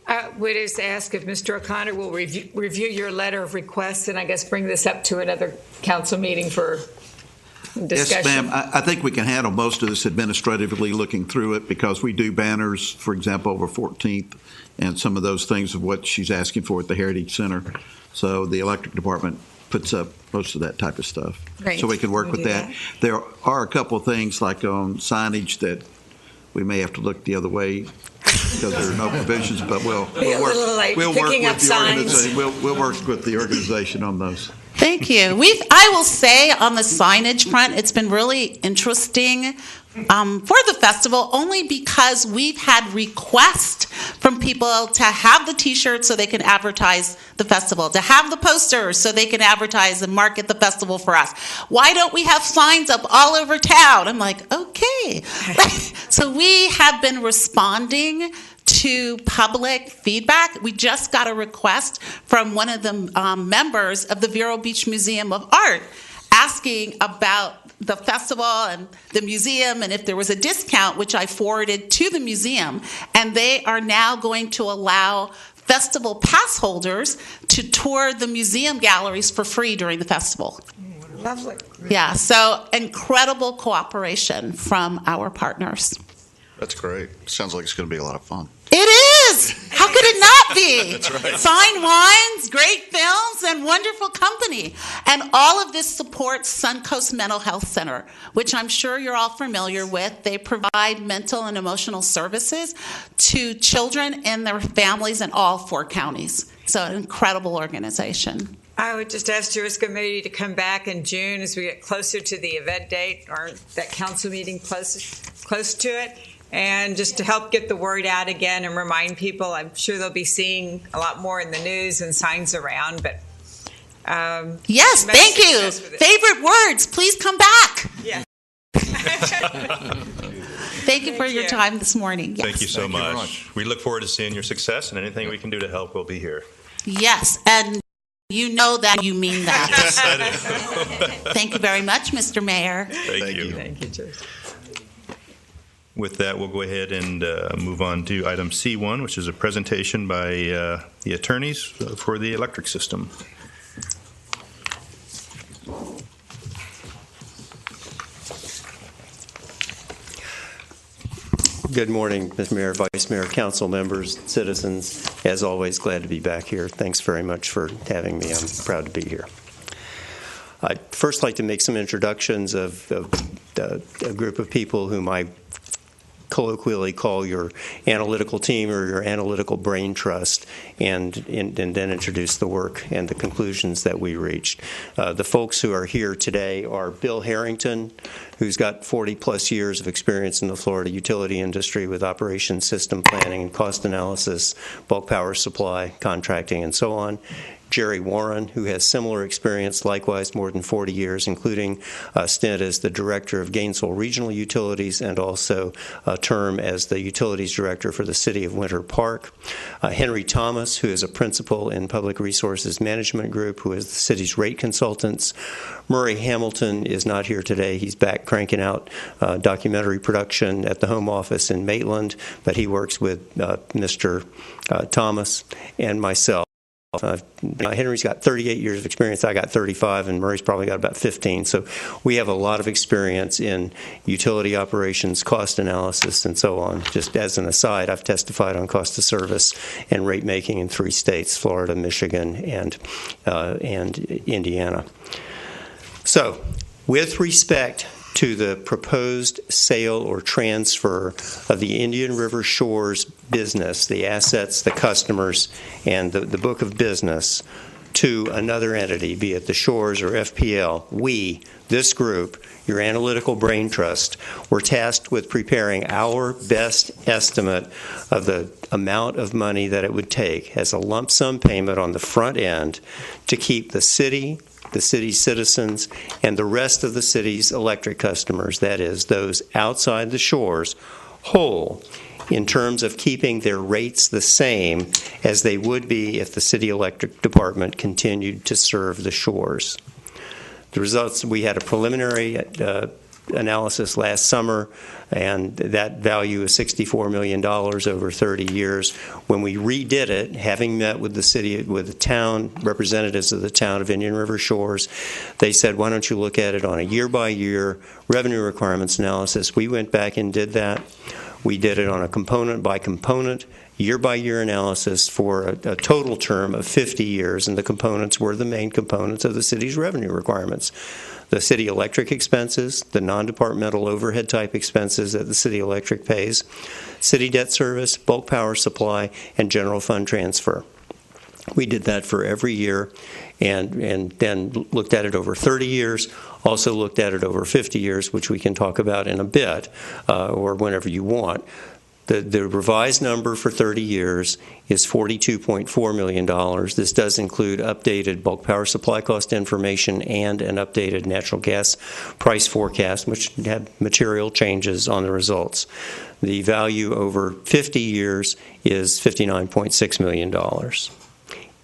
[SPEAKER 7] I would just ask if Mr. O'Connor will review your letter of request and I guess bring this up to another council meeting for discussion.
[SPEAKER 9] Yes, ma'am. I think we can handle most of this administratively looking through it because we do banners, for example, over 14th and some of those things of what she's asking for at the Heritage Center. So the electric department puts up most of that type of stuff.
[SPEAKER 7] Great.
[SPEAKER 9] So we can work with that. There are a couple of things like on signage that we may have to look the other way because there are no provisions, but we'll work with the organization on those.
[SPEAKER 15] Thank you. I will say on the signage front, it's been really interesting for the festival, only because we've had requests from people to have the T-shirts so they can advertise the festival, to have the posters so they can advertise and market the festival for us. Why don't we have signs up all over town? I'm like, okay. So we have been responding to public feedback. We just got a request from one of the members of the Vero Beach Museum of Art asking about the festival and the museum and if there was a discount, which I forwarded to the museum. And they are now going to allow festival pass holders to tour the museum galleries for free during the festival.
[SPEAKER 7] Lovely.
[SPEAKER 15] Yeah, so incredible cooperation from our partners.
[SPEAKER 16] That's great. Sounds like it's going to be a lot of fun.
[SPEAKER 15] It is! How could it not be?
[SPEAKER 16] That's right.
[SPEAKER 15] Fine wines, great films, and wonderful company. And all of this supports Suncoast Mental Health Center, which I'm sure you're all familiar with. They provide mental and emotional services to children and their families in all 4 counties. So an incredible organization.
[SPEAKER 7] I would just ask Juris Committee to come back in June as we get closer to the event date or that council meeting close to it. And just to help get the word out again and remind people, I'm sure they'll be seeing a lot more in the news and signs around. But
[SPEAKER 15] yes, thank you. Favorite words, please come back.
[SPEAKER 7] Yeah.
[SPEAKER 15] Thank you for your time this morning. Yes.
[SPEAKER 2] Thank you so much. We look forward to seeing your success, and anything we can do to help, we'll be here.
[SPEAKER 15] Yes, and you know that you mean that.
[SPEAKER 2] Yes, I do.
[SPEAKER 15] Thank you very much, Mr. Mayor.
[SPEAKER 2] Thank you.
[SPEAKER 7] Thank you, Juris.
[SPEAKER 2] With that, we'll go ahead and move on to item C1, which is a presentation by the attorneys for the electric system.
[SPEAKER 17] Good morning, Mr. Mayor, Vice Mayor, council members, citizens. As always, glad to be back here. Thanks very much for having me. I'm proud to be here. I'd first like to make some introductions of a group of people whom I colloquially call your analytical team or your analytical brain trust, and then introduce the work and the conclusions that we reached. The folks who are here today are Bill Harrington, who's got 40-plus years of experience in the Florida utility industry with operations, system planning, and cost analysis, bulk power supply, contracting, and so on. Jerry Warren, who has similar experience, likewise more than 40 years, including a stint as the director of Gainesville Regional Utilities and also a term as the utilities director for the city of Winter Park. Henry Thomas, who is a principal in Public Resources Management Group, who is the city's rate consultants. Murray Hamilton is not here today. He's back cranking out documentary production at the home office in Maitland, but he works with Mr. Thomas and myself. Henry's got 38 years of experience. I got 35, and Murray's probably got about 15. So we have a lot of experience in utility operations, cost analysis, and so on. Just as an aside, I've testified on cost of service and rate making in 3 states: Florida, Michigan, and Indiana. So, with respect to the proposed sale or transfer of the Indian River Shores business, the assets, the customers, and the book of business to another entity, be it the Shores or FPL, we, this group, your analytical brain trust, were tasked with preparing our best estimate of the amount of money that it would take as a lump sum payment on the front end to keep the city, the city's citizens, and the rest of the city's electric customers, that is, those outside the shores, whole in terms of keeping their rates the same as they would be if the city electric department continued to serve the shores. The results, we had a preliminary analysis last summer, and that value is $64 million over 30 years. When we redid it, having met with the city, with the town, representatives of the town of Indian River Shores, they said, why don't you look at it on a year-by-year revenue requirements analysis? We went back and did that. We did it on a component-by-component, year-by-year analysis for a total term of 50 years, and the components were the main components of the city's revenue requirements. The city electric expenses, the non-departmental overhead type expenses that the city electric pays, city debt service, bulk power supply, and general fund transfer. We did that for every year and then looked at it over 30 years, also looked at it over 50 years, which we can talk about in a bit or whenever you want. The revised number for 30 years is $42.4 million. This does include updated bulk power supply cost information and an updated natural gas price forecast, which had material changes on the results. The value over 50 years is $59.6 million.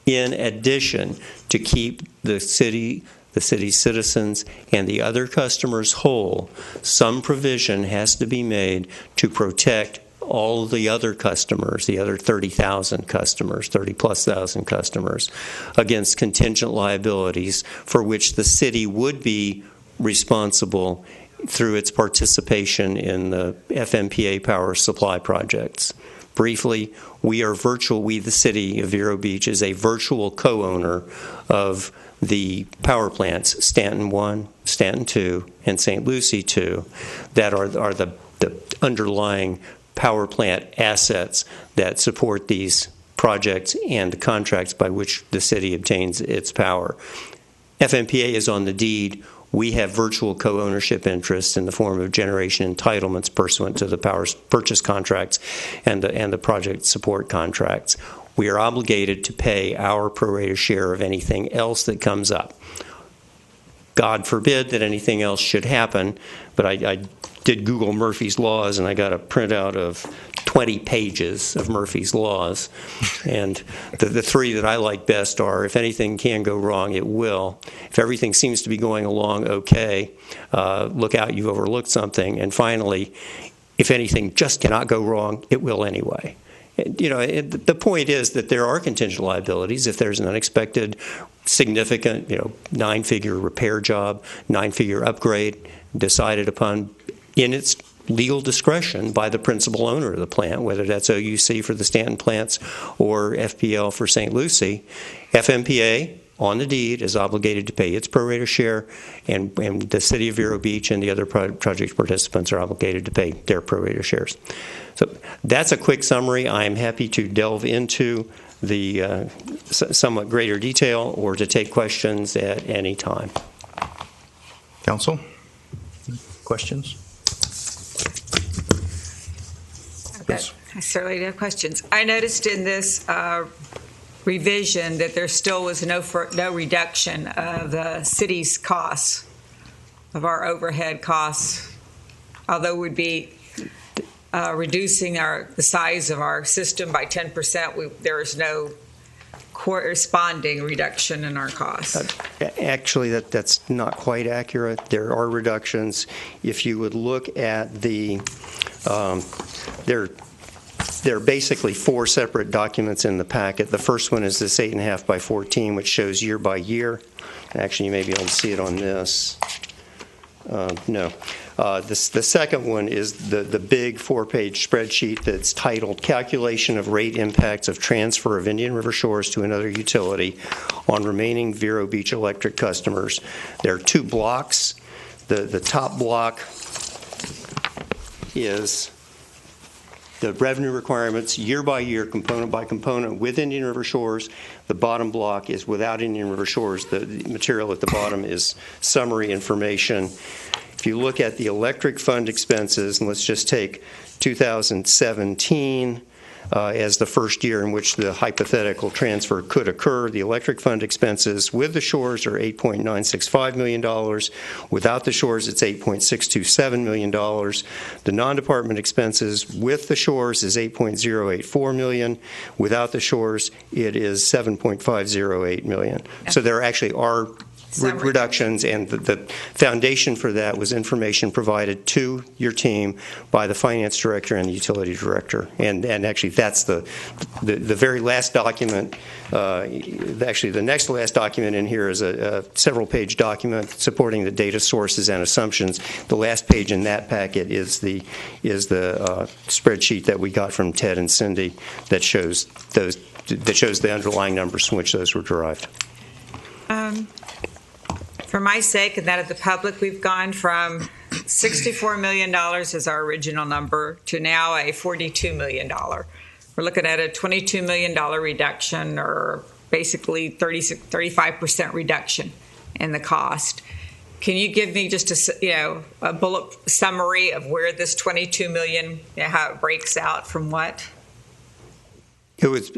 [SPEAKER 17] In addition, to keep the city's citizens and the other customers whole, some provision has to be made to protect all the other customers, the other 30,000 customers, 30-plus thousand customers, against contingent liabilities for which the city would be responsible through its participation in the FMPA power supply projects. Briefly, we, the city of Vero Beach, is a virtual co-owner of the power plants, Stanton 1, Stanton 2, and St. Lucie 2, that are the underlying power plant assets that support these projects and the contracts by which the city obtains its power. FMPA is on the deed. We have virtual co-ownership interests in the form of generation entitlements pursuant to the power purchase contracts and the project support contracts. We are obligated to pay our pro rata share of anything else that comes up. God forbid that anything else should happen, but I did Google Murphy's Laws, and I got a printout of 20 pages of Murphy's Laws. And the three that I like best are, if anything can go wrong, it will. If everything seems to be going along okay, look out, you've overlooked something. And finally, if anything just cannot go wrong, it will anyway. The point is that there are contingent liabilities. If there's an unexpected, significant, 9-figure repair job, 9-figure upgrade decided upon in its legal discretion by the principal owner of the plant, whether that's OUC for the Stanton plants or FPL for St. Lucie, FMPA on the deed is obligated to pay its pro rata share, and the city of Vero Beach and the other project participants are obligated to pay their pro rata shares. So that's a quick summary. I'm happy to delve into the somewhat greater detail or to take questions at any time.
[SPEAKER 2] Council, questions? Yes.
[SPEAKER 7] I certainly do have questions. I noticed in this revision that there still was no reduction of the city's costs, of our overhead costs, although we'd be reducing the size of our system by 10%. There is no corresponding reduction in our costs.
[SPEAKER 17] Actually, that's not quite accurate. There are reductions. If you would look at there are basically 4 separate documents in the packet. The first one is this 8.5 by 14, which shows year by year. Actually, you may be able to see it on this. No. The second one is the big 4-page spreadsheet that's titled Calculation of Rate Impacts of Transfer of Indian River Shores to Another Utility on Remaining Vero Beach Electric Customers. There are 2 blocks. The top block is the revenue requirements year by year, component by component with Indian River Shores. The bottom block is without Indian River Shores. The material at the bottom is summary information. If you look at the electric fund expenses, and let's just take 2017, as the first year in which the hypothetical transfer could occur. The electric fund expenses with the Shores are $8.965 million. Without the Shores, it's $8.627 million. The non-department expenses with the Shores is $8.084 million. Without the Shores, it is $7.508 million. So there actually are reductions, and the foundation for that was information provided to your team by the finance director and the utility director. And actually, that's the very last document. Actually, the next last document in here is a several-page document supporting the data sources and assumptions. The last page in that packet is the spreadsheet that we got from Ted and Cindy that shows the underlying numbers from which those were derived.
[SPEAKER 7] For my sake and that of the public, we've gone from $64 million as our original number to now a $42 million. We're looking at a $22 million reduction, or basically 35% reduction in the cost. Can you give me just a bullet summary of where this $22 million, how it breaks out from what?
[SPEAKER 17] It was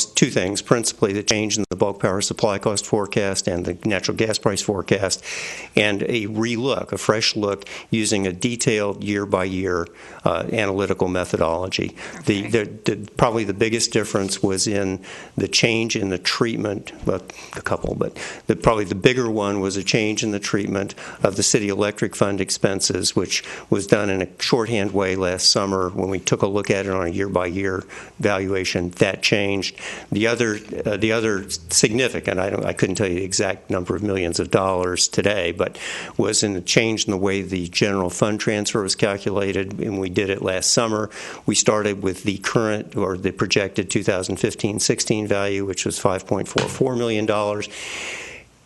[SPEAKER 17] two things. Principally, the change in the bulk power supply cost forecast and the natural gas price forecast, and a fresh look using a detailed year-by-year analytical methodology. Okay. Probably the biggest difference was in the change in the treatment, well, a couple, but probably the bigger one was a change in the treatment of the city electric fund expenses, which was done in a shorthand way last summer when we took a look at it on a year-by-year valuation. That changed. The other significant, I couldn't tell you the exact number of millions of dollars today, but was in the change in the way the general fund transfer was calculated, and we did it last summer. We started with the current, or the projected 2015-16 value, which was $5.44 million,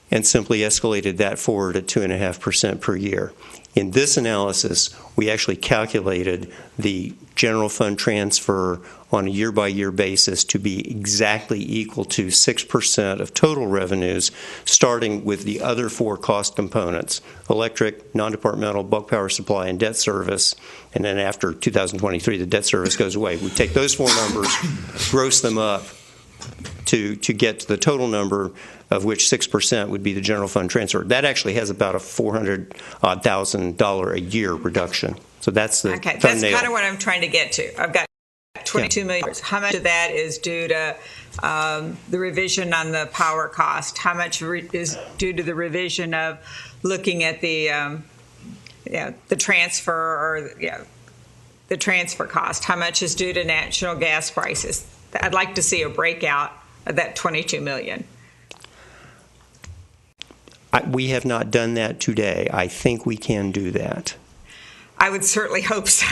[SPEAKER 17] and simply escalated that forward at 2.5% per year. In this analysis, we actually calculated the general fund transfer on a year-by-year basis to be exactly equal to 6% of total revenues, starting with the other four cost components: electric, non-departmental, bulk power supply, and debt service. And then after 2023, the debt service goes away. We take those four numbers, gross them up to get to the total number, of which 6% would be the general fund transfer. That actually has about a $400,000 a year reduction. So that's the
[SPEAKER 7] okay.
[SPEAKER 17] thumbnail.
[SPEAKER 7] That's kind of what I'm trying to get to. I've got $22 million. How much of that is due to the revision on the power cost? How much is due to the revision of looking at the transfer, or the transfer cost? How much is due to natural gas prices? I'd like to see a breakout of that $22 million.
[SPEAKER 17] We have not done that today. I think we can do that.
[SPEAKER 7] I would certainly hope so.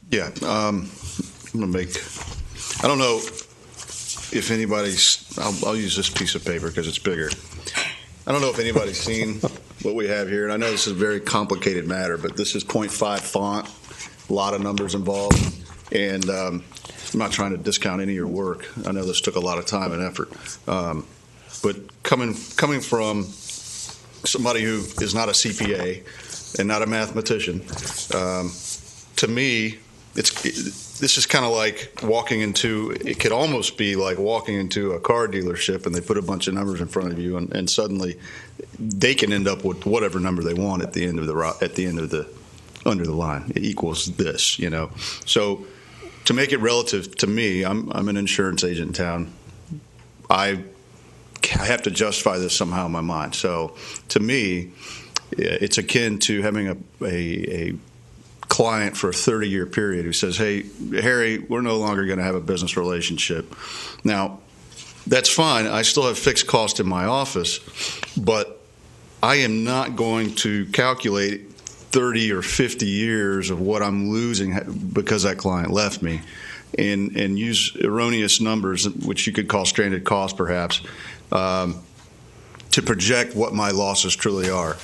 [SPEAKER 16] Yeah, I'm going to I don't know if anybody's, I'll use this piece of paper because it's bigger. I don't know if anybody's seen what we have here, and I know this is a very complicated matter, but this is 0.5 font, a lot of numbers involved, and I'm not trying to discount any of your work. I know this took a lot of time and effort. But coming from somebody who is not a CPA and not a mathematician, to me, this is kind of like walking into, it could almost be like walking into a car dealership and they put a bunch of numbers in front of you, and suddenly they can end up with whatever number they want at the end of the under the line. It equals this, So to make it relative to me, I'm an insurance agent in town. I have to justify this somehow in my mind. So to me, it's akin to having a client for a 30-year period who says, hey, Harry, we're no longer going to have a business relationship. Now, that's fine. I still have fixed costs in my office, but I am not going to calculate 30 or 50 years of what I'm losing because that client left me and use erroneous numbers, which you could call stranded costs perhaps, to project what my losses truly are.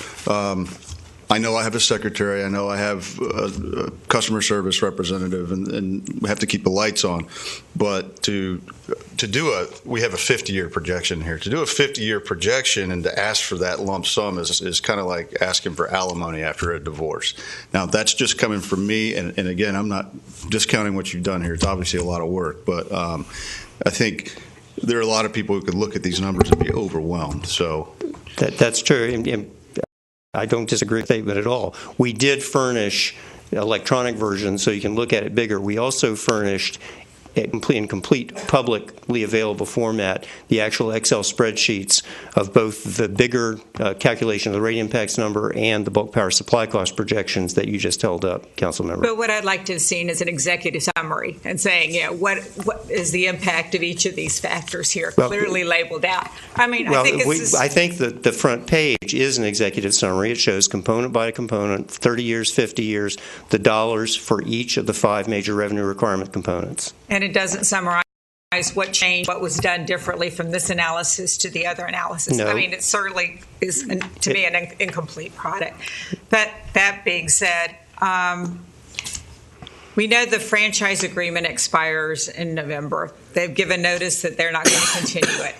[SPEAKER 16] I know I have a secretary. I know I have a customer service representative, and we have to keep the lights on. But we have a 50-year projection here. To do a 50-year projection and to ask for that lump sum is kind of like asking for alimony after a divorce. Now, that's just coming from me, and again, I'm not discounting what you've done here. It's obviously a lot of work, but I think there are a lot of people who could look at these numbers and be overwhelmed. So
[SPEAKER 17] that's true. And I don't disagree with that statement at all. We did furnish electronic versions so you can look at it bigger. We also furnished in complete publicly available format the actual Excel spreadsheets of both the bigger calculation of the rate impacts number and the bulk power supply cost projections that you just held up, Council Member.
[SPEAKER 7] But what I'd like to have seen is an executive summary and saying, what is the impact of each of these factors here, clearly labeled out. I mean, I think
[SPEAKER 17] that the front page is an executive summary. It shows component by component, 30 years, 50 years, the dollars for each of the 5 major revenue requirement components.
[SPEAKER 7] And it doesn't summarize what changed, what was done differently from this analysis to the other analysis.
[SPEAKER 17] No.
[SPEAKER 7] I mean, it certainly is, to me, an incomplete product. But that being said, we know the franchise agreement expires in November. They've given notice that they're not going to continue it.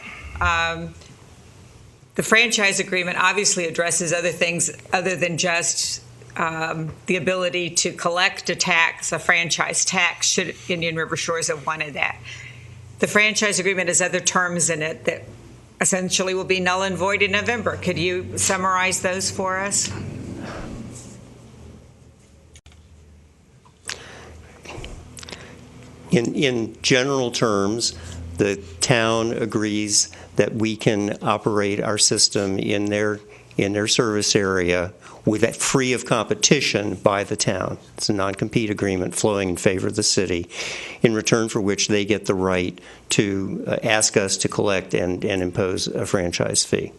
[SPEAKER 7] The franchise agreement obviously addresses other things other than just the ability to collect a franchise tax, should Indian River Shores have wanted that. The franchise agreement has other terms in it that essentially will be null and void in November. Could you summarize those for us?
[SPEAKER 17] In general terms, the town agrees that we can operate our system in their service area free of competition by the town. It's a non-compete agreement flowing in favor of the city, in return for which they get the right to ask us to collect and impose a franchise fee.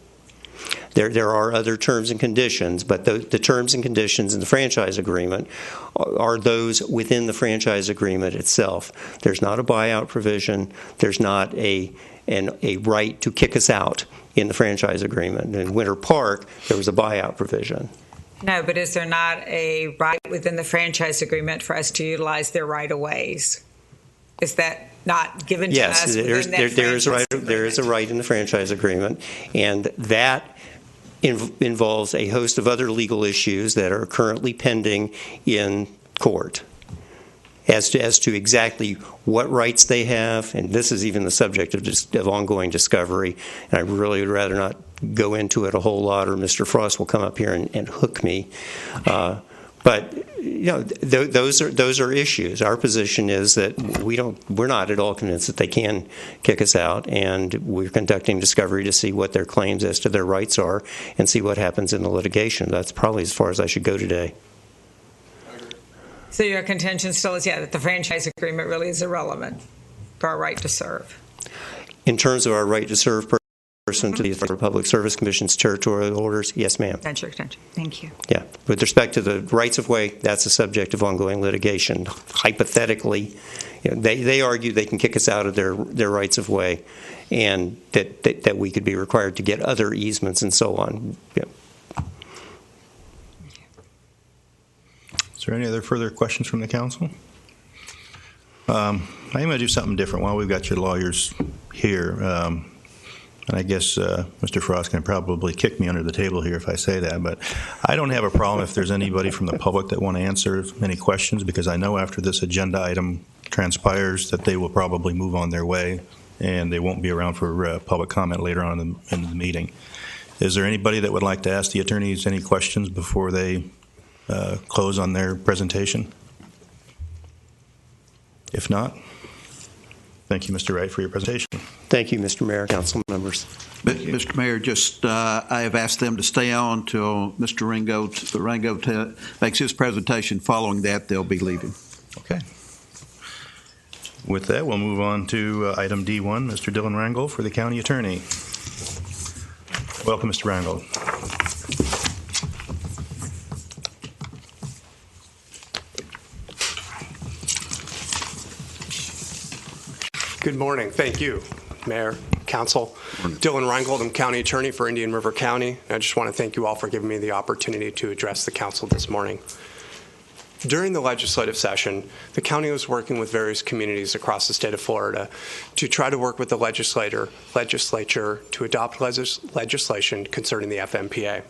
[SPEAKER 17] There are other terms and conditions, but the terms and conditions in the franchise agreement are those within the franchise agreement itself. There's not a buyout provision. There's not a right to kick us out in the franchise agreement. In Winter Park, there was a buyout provision.
[SPEAKER 7] No, but is there not a right within the franchise agreement for us to utilize their right-of-ways? Is that not given to us?
[SPEAKER 17] Yes, there is a right in the franchise agreement, and that involves a host of other legal issues that are currently pending in court as to exactly what rights they have, and this is even the subject of ongoing discovery, and I really would rather not go into it a whole lot, or Mr. Frost will come up here and hook me. But those are issues. Our position is that we're not at all convinced that they can kick us out, and we're conducting discovery to see what their claims as to their rights are and see what happens in the litigation. That's probably as far as I should go today.
[SPEAKER 7] So your contention still is, that the franchise agreement really is irrelevant to our right to serve.
[SPEAKER 17] In terms of our right to serve pursuant to the Public Service Commission's territorial orders, yes, ma'am.
[SPEAKER 7] That's your contention. Thank you.
[SPEAKER 17] Yeah. With respect to the rights of way, that's a subject of ongoing litigation. Hypothetically, they argue they can kick us out of their rights of way, and that we could be required to get other easements and so on. Yeah.
[SPEAKER 2] Is there any other further questions from the council? I'm going to do something different while we've got your lawyers here. And I guess Mr. Frost can probably kick me under the table here if I say that, but I don't have a problem if there's anybody from the public that want to answer any questions, because I know after this agenda item transpires that they will probably move on their way and they won't be around for public comment later on in the meeting. Is there anybody that would like to ask the attorneys any questions before they close on their presentation? If not, thank you, Mr. Wright, for your presentation.
[SPEAKER 17] Thank you, Mr. Mayor, council members.
[SPEAKER 9] Mr. Mayor, I have asked them to stay on till Mr. Rango makes his presentation. Following that, they'll be leaving.
[SPEAKER 2] Okay. With that, we'll move on to item D1, Mr. Dylan Rangel for the county attorney. Welcome, Mr. Rangel.
[SPEAKER 18] Good morning. Thank you, Mayor. Council. Dylan Reingold, I'm County Attorney for Indian River County. I just want to thank you all for giving me the opportunity to address the Council this morning. During the legislative session, the county was working with various communities across the state of Florida to try to work with the legislature to adopt legislation concerning the FMPA.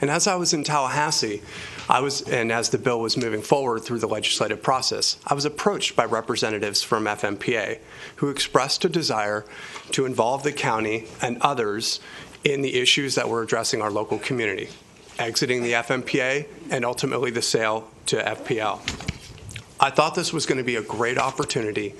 [SPEAKER 18] And as I was in Tallahassee, and as the bill was moving forward through the legislative process, I was approached by representatives from FMPA who expressed a desire to involve the county and others in the issues that were addressing our local community, exiting the FMPA and ultimately the sale to FPL. I thought this was going to be a great opportunity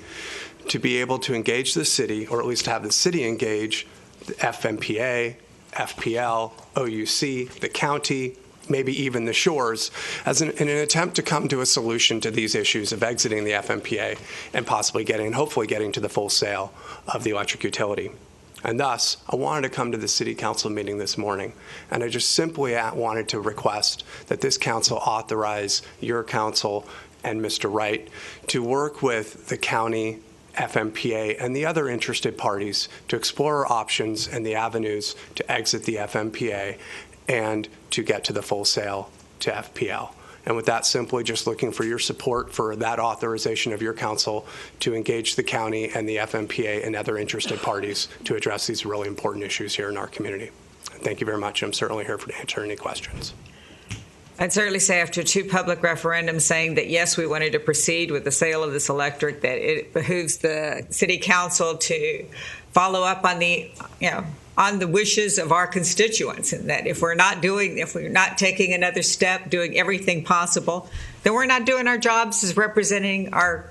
[SPEAKER 18] to be able to engage the city, or at least have the city engage the FMPA, FPL, OUC, the county, maybe even the shores, in an attempt to come to a solution to these issues of exiting the FMPA and possibly hopefully getting to the full sale of the electric utility. And thus, I wanted to come to the City Council meeting this morning, and I just simply wanted to request that this council authorize your council and Mr. Wright to work with the county, FMPA, and the other interested parties to explore our options and the avenues to exit the FMPA and to get to the full sale to FPL. And with that, simply just looking for your support for that authorization of your council to engage the county and the FMPA and other interested parties to address these really important issues here in our community. Thank you very much. I'm certainly here to answer any questions.
[SPEAKER 7] I'd certainly say after 2 public referendums saying that, yes, we wanted to proceed with the sale of this electric, that it behooves the city council to follow up on the wishes of our constituents, and that if we're not taking another step, doing everything possible, then we're not doing our jobs as representing our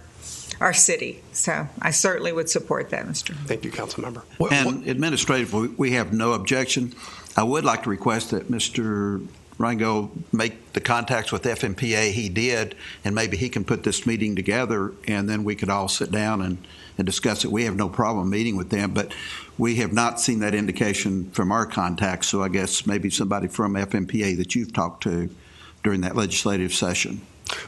[SPEAKER 7] city. So I certainly would support that, Mr.
[SPEAKER 18] Thank you, council member.
[SPEAKER 9] And administratively, we have no objection. I would like to request that Mr. Rango make the contacts with FMPA. He did, and maybe he can put this meeting together, and then we could all sit down and discuss it. We have no problem meeting with them, but we have not seen that indication from our contacts, so I guess maybe somebody from FMPA that you've talked to during that legislative session.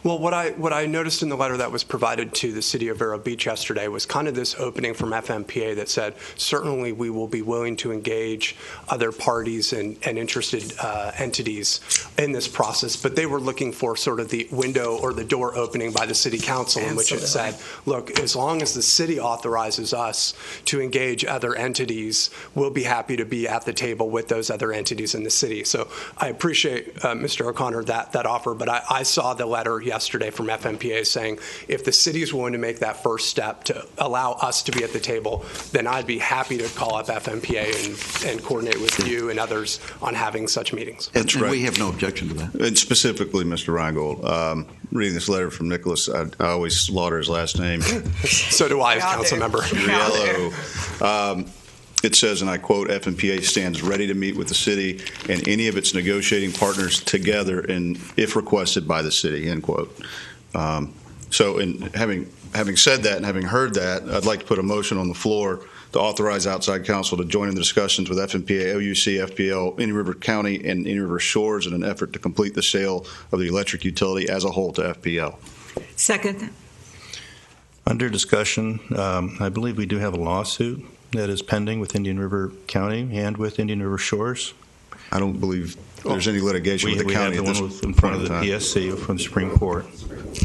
[SPEAKER 18] Well, what I noticed in the letter that was provided to the city of Vero Beach yesterday was kind of this opening from FMPA that said, certainly we will be willing to engage other parties and interested entities in this process, but they were looking for sort of the window or the door opening by the city council in which it said, look, as long as the city authorizes us to engage other entities, we'll be happy to be at the table with those other entities in the city. So I appreciate, Mr. O'Connor, that offer, but I saw the letter yesterday from FMPA saying if the city is willing to make that first step to allow us to be at the table, then I'd be happy to call up FMPA and coordinate with you and others on having such meetings.
[SPEAKER 9] And we have no objection to that.
[SPEAKER 16] And specifically, Mr. Reingold, reading this letter from Nicholas, I always slaughter his last name.
[SPEAKER 18] So do I as council member.
[SPEAKER 16] Riello. It says, and I quote, FMPA stands ready to meet with the city and any of its negotiating partners together, and if requested by the city, end quote. So in having said that and having heard that, I'd like to put a motion on the floor to authorize outside counsel to join in the discussions with FMPA, OUC, FPL, Indian River County, and Indian River Shores in an effort to complete the sale of the electric utility as a whole to FPL.
[SPEAKER 7] Second.
[SPEAKER 2] Under discussion, I believe we do have a lawsuit that is pending with Indian River County and with Indian River Shores.
[SPEAKER 16] I don't believe there's any litigation with the county.
[SPEAKER 2] We have the one in front of the PSC from the Supreme Court.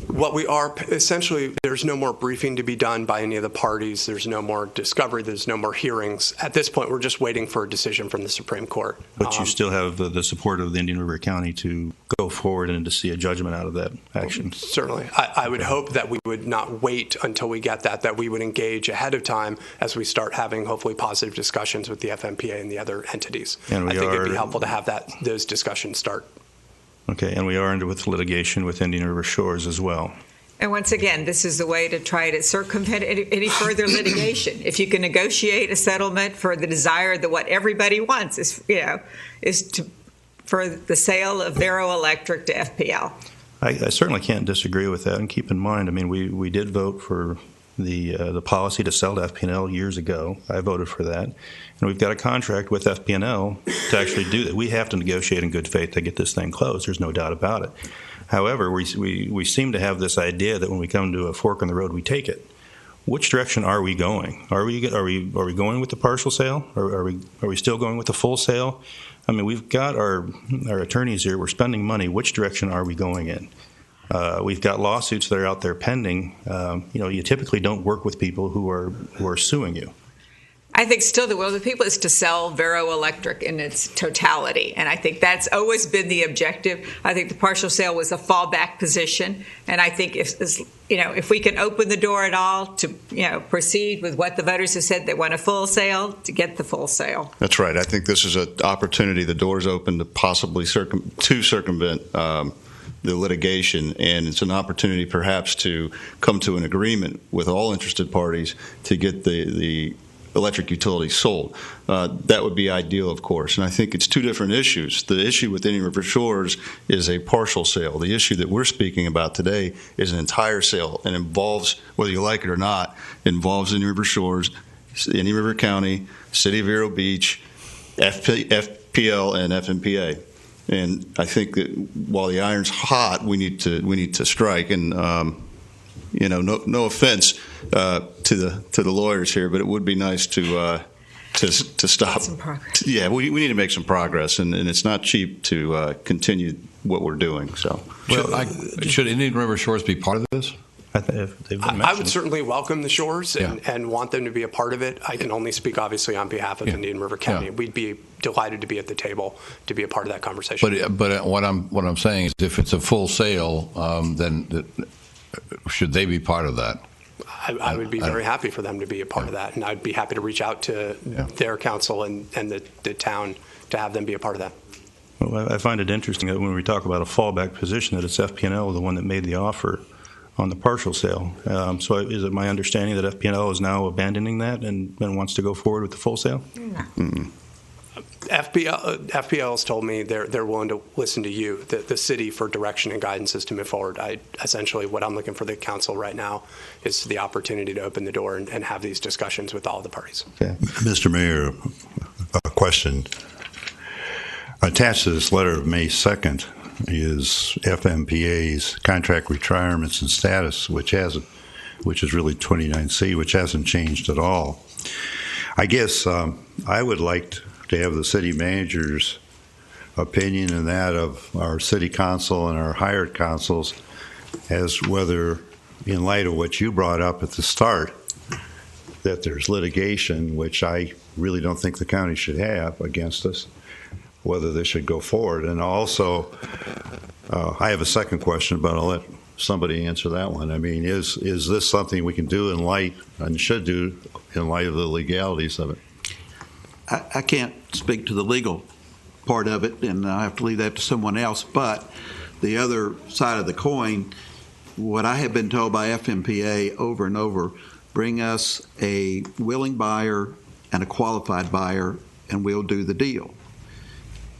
[SPEAKER 18] What we are, essentially, there's no more briefing to be done by any of the parties. There's no more discovery. There's no more hearings. At this point, we're just waiting for a decision from the Supreme Court.
[SPEAKER 2] But you still have the support of the Indian River County to go forward and to see a judgment out of that action.
[SPEAKER 18] Certainly. I would hope that we would not wait until we get that we would engage ahead of time as we start having, hopefully, positive discussions with the FMPA and the other entities.
[SPEAKER 2] And
[SPEAKER 18] I think it'd be helpful to have those discussions start.
[SPEAKER 2] Okay, and we are with litigation with Indian River Shores as well.
[SPEAKER 7] And once again, this is the way to try to circumvent any further litigation. If you can negotiate a settlement for the desire that what everybody wants is for the sale of Vero Electric to FPL.
[SPEAKER 2] I certainly can't disagree with that. And keep in mind, I mean, we did vote for the policy to sell to FPL years ago. I voted for that. And we've got a contract with FPL to actually do that. We have to negotiate in good faith to get this thing closed. There's no doubt about it. However, we seem to have this idea that when we come to a fork in the road, we take it. which direction are we going? Are we going with the partial sale, or are we still going with the full sale? I mean, we've got our attorneys here. We're spending money. Which direction are we going in? We've got lawsuits that are out there pending. You typically don't work with people who are suing you.
[SPEAKER 7] I think still the will of the people is to sell Vero Electric in its totality, and I think that's always been the objective. I think the partial sale was a fallback position, and I think if we can open the door at all to proceed with what the voters have said, they want a full sale, to get the full sale.
[SPEAKER 16] That's right. I think this is an opportunity. The door's open to possibly circumvent the litigation, and it's an opportunity perhaps to come to an agreement with all interested parties to get the electric utility sold. That would be ideal, of course. And I think it's two different issues. The issue with Indian River Shores is a partial sale. The issue that we're speaking about today is an entire sale, and involves, whether you like it or not, involves Indian River Shores, Indian River County, City of Vero Beach, FPL, and FMPA. And I think that while the iron's hot, we need to strike. And no offense to the lawyers here, but it would be nice to stop.
[SPEAKER 7] Some progress.
[SPEAKER 16] Yeah, we need to make some progress, and it's not cheap to continue what we're doing. So,
[SPEAKER 4] should Indian River Shores be part of this?
[SPEAKER 18] I would certainly welcome the Shores and want them to be a part of it. I can only speak, obviously, on behalf of Indian River County. Yeah. We'd be delighted to be at the table to be a part of that conversation.
[SPEAKER 4] But what I'm saying is, if it's a full sale, then should they be part of that?
[SPEAKER 18] I would be very happy for them to be a part of that, and I'd be happy to reach out to their council and the town to have them be a part of that.
[SPEAKER 2] Well, I find it interesting that when we talk about a fallback position, that it's FP&L, the one that made the offer on the partial sale. So is it my understanding that FP&L is now abandoning that and wants to go forward with the full sale?
[SPEAKER 18] No. FPL has told me they're willing to listen to you, the city, for direction and guidance as to move forward. Essentially, what I'm looking for the council right now is the opportunity to open the door and have these discussions with all the parties.
[SPEAKER 2] Okay.
[SPEAKER 19] Mr. Mayor, a question. Attached to this letter of May 2nd is FMPA's contract retirements and status, which is really 29C, which hasn't changed at all. I guess I would like to have the city manager's opinion and that of our city council and our hired councils as whether, in light of what you brought up at the start, that there's litigation, which I really don't think the county should have against us, whether they should go forward. And also, I have a second question, but I'll let somebody answer that one. I mean, is this something we can do in light, and should do in light of the legalities of it?
[SPEAKER 9] I can't speak to the legal part of it, and I have to leave that to someone else. But the other side of the coin, what I have been told by FMPA over and over, bring us a willing buyer and a qualified buyer, and we'll do the deal.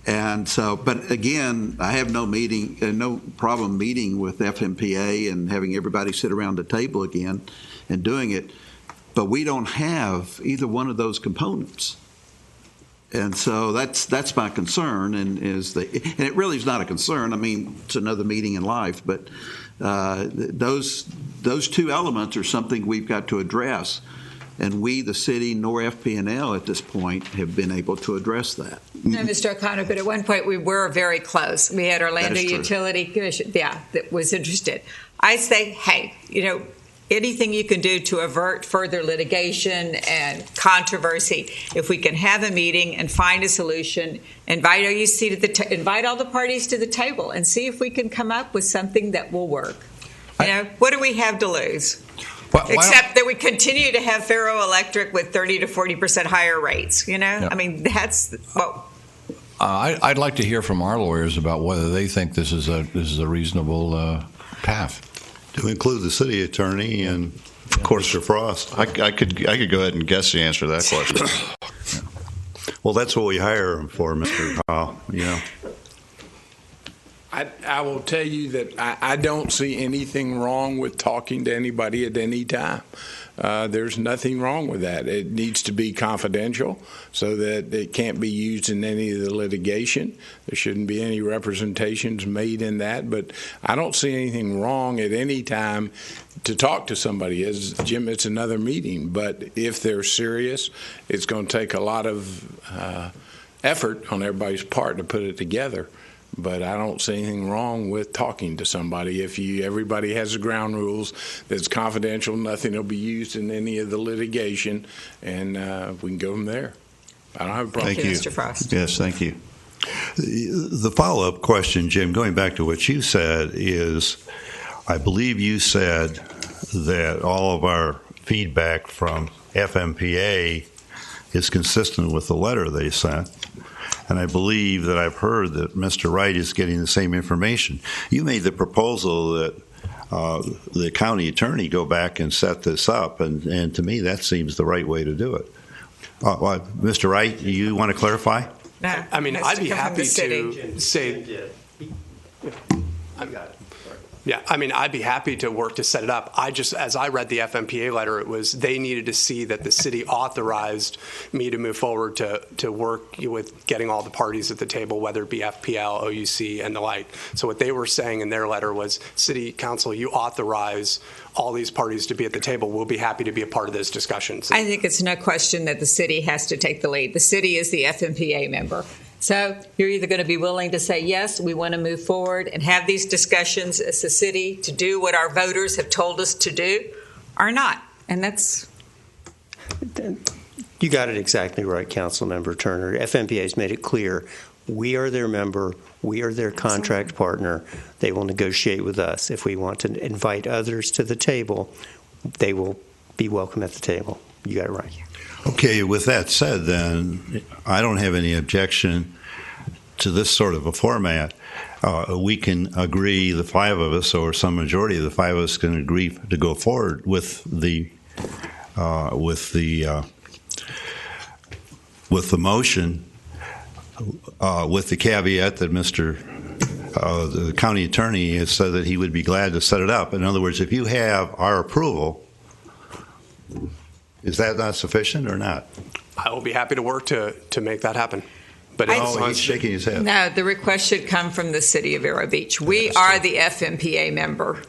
[SPEAKER 9] And so, but again, I have no problem meeting with FMPA and having everybody sit around the table again and doing it. But we don't have either one of those components. And so that's my concern, and it really is not a concern. I mean, it's another meeting in life, but those two elements are something we've got to address, and we, the city, nor FP&L at this point have been able to address that.
[SPEAKER 7] No, Mr. O'Connor, but at one point we were very close. We had Orlando Utility Commission, that was interested. I say, hey, anything you can do to avert further litigation and controversy, if we can have a meeting and find a solution, invite all the parties to the table and see if we can come up with something that will work. What do we have to lose? Except that we continue to have Vero Electric with 30 to 40% higher rates. I mean, that's what.
[SPEAKER 4] I'd like to hear from our lawyers about whether they think this is a reasonable path.
[SPEAKER 19] To include the city attorney and, of course, Mr. Frost.
[SPEAKER 16] I could go ahead and guess the answer to that question.
[SPEAKER 19] Well, that's what we hire them for, Mr. Hall.
[SPEAKER 20] I will tell you that I don't see anything wrong with talking to anybody at any time. There's nothing wrong with that. It needs to be confidential so that it can't be used in any of the litigation. There shouldn't be any representations made in that, but I don't see anything wrong at any time to talk to somebody. As Jim, it's another meeting, but if they're serious, it's going to take a lot of effort on everybody's part to put it together. But I don't see anything wrong with talking to somebody. If everybody has the ground rules, that's confidential, nothing will be used in any of the litigation, and we can go from there. I don't have a problem.
[SPEAKER 7] Thank you, Mr. Frost.
[SPEAKER 16] Yes, thank you.
[SPEAKER 19] The follow-up question, Jim, going back to what you said, is I believe you said that all of our feedback from FMPA is consistent with the letter they sent. And I believe that I've heard that Mr. Wright is getting the same information. You made the proposal that the county attorney go back and set this up, and to me that seems the right way to do it. Mr. Wright, you want to clarify?
[SPEAKER 18] No, I mean, I'd be happy to say. Yeah, I mean, I'd be happy to work to set it up. As I read the FMPA letter, it was they needed to see that the city authorized me to move forward to work with getting all the parties at the table, whether it be FPL, OUC, and the like. So what they were saying in their letter was, City Council, you authorize all these parties to be at the table. We'll be happy to be a part of those discussions.
[SPEAKER 7] I think it's no question that the city has to take the lead. The city is the FMPA member. So you're either going to be willing to say, yes, we want to move forward and have these discussions as a city to do what our voters have told us to do, or not. And that's...
[SPEAKER 17] You got it exactly right, Councilmember Turner. FMPA has made it clear we are their member, we are their contract partner. They will negotiate with us. If we want to invite others to the table, they will be welcome at the table. You got it right.
[SPEAKER 19] Okay, with that said, then, I don't have any objection to this sort of a format. We can agree, the five of us, or some majority of the five of us can agree to go forward with the motion, with the caveat that the county attorney has said that he would be glad to set it up. In other words, if you have our approval, is that not sufficient or not?
[SPEAKER 18] I will be happy to work to make that happen. But
[SPEAKER 19] he's shaking his head.
[SPEAKER 7] No, the request should come from the city of Vero Beach. We are the FMPA member.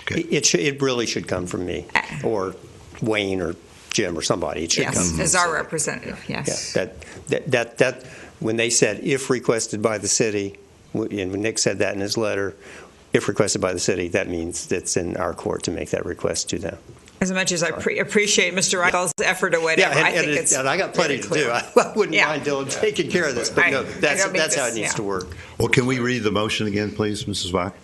[SPEAKER 17] Okay. It really should come from me, or Wayne, or Jim, or somebody. It should come from
[SPEAKER 7] as
[SPEAKER 17] the
[SPEAKER 7] our
[SPEAKER 17] city.
[SPEAKER 7] representative. Yes.
[SPEAKER 17] Yeah, that when they said if requested by the city, and when Nick said that in his letter, if requested by the city, that means it's in our court to make that request to them.
[SPEAKER 7] As much as I appreciate Mr. Reingold's effort or whatever,
[SPEAKER 17] yeah,
[SPEAKER 7] I think it's
[SPEAKER 17] and I got plenty to do. I wouldn't mind taking care of this, but no, that's how it needs to work.
[SPEAKER 19] Well, can we read the motion again, please, Mrs. Bach?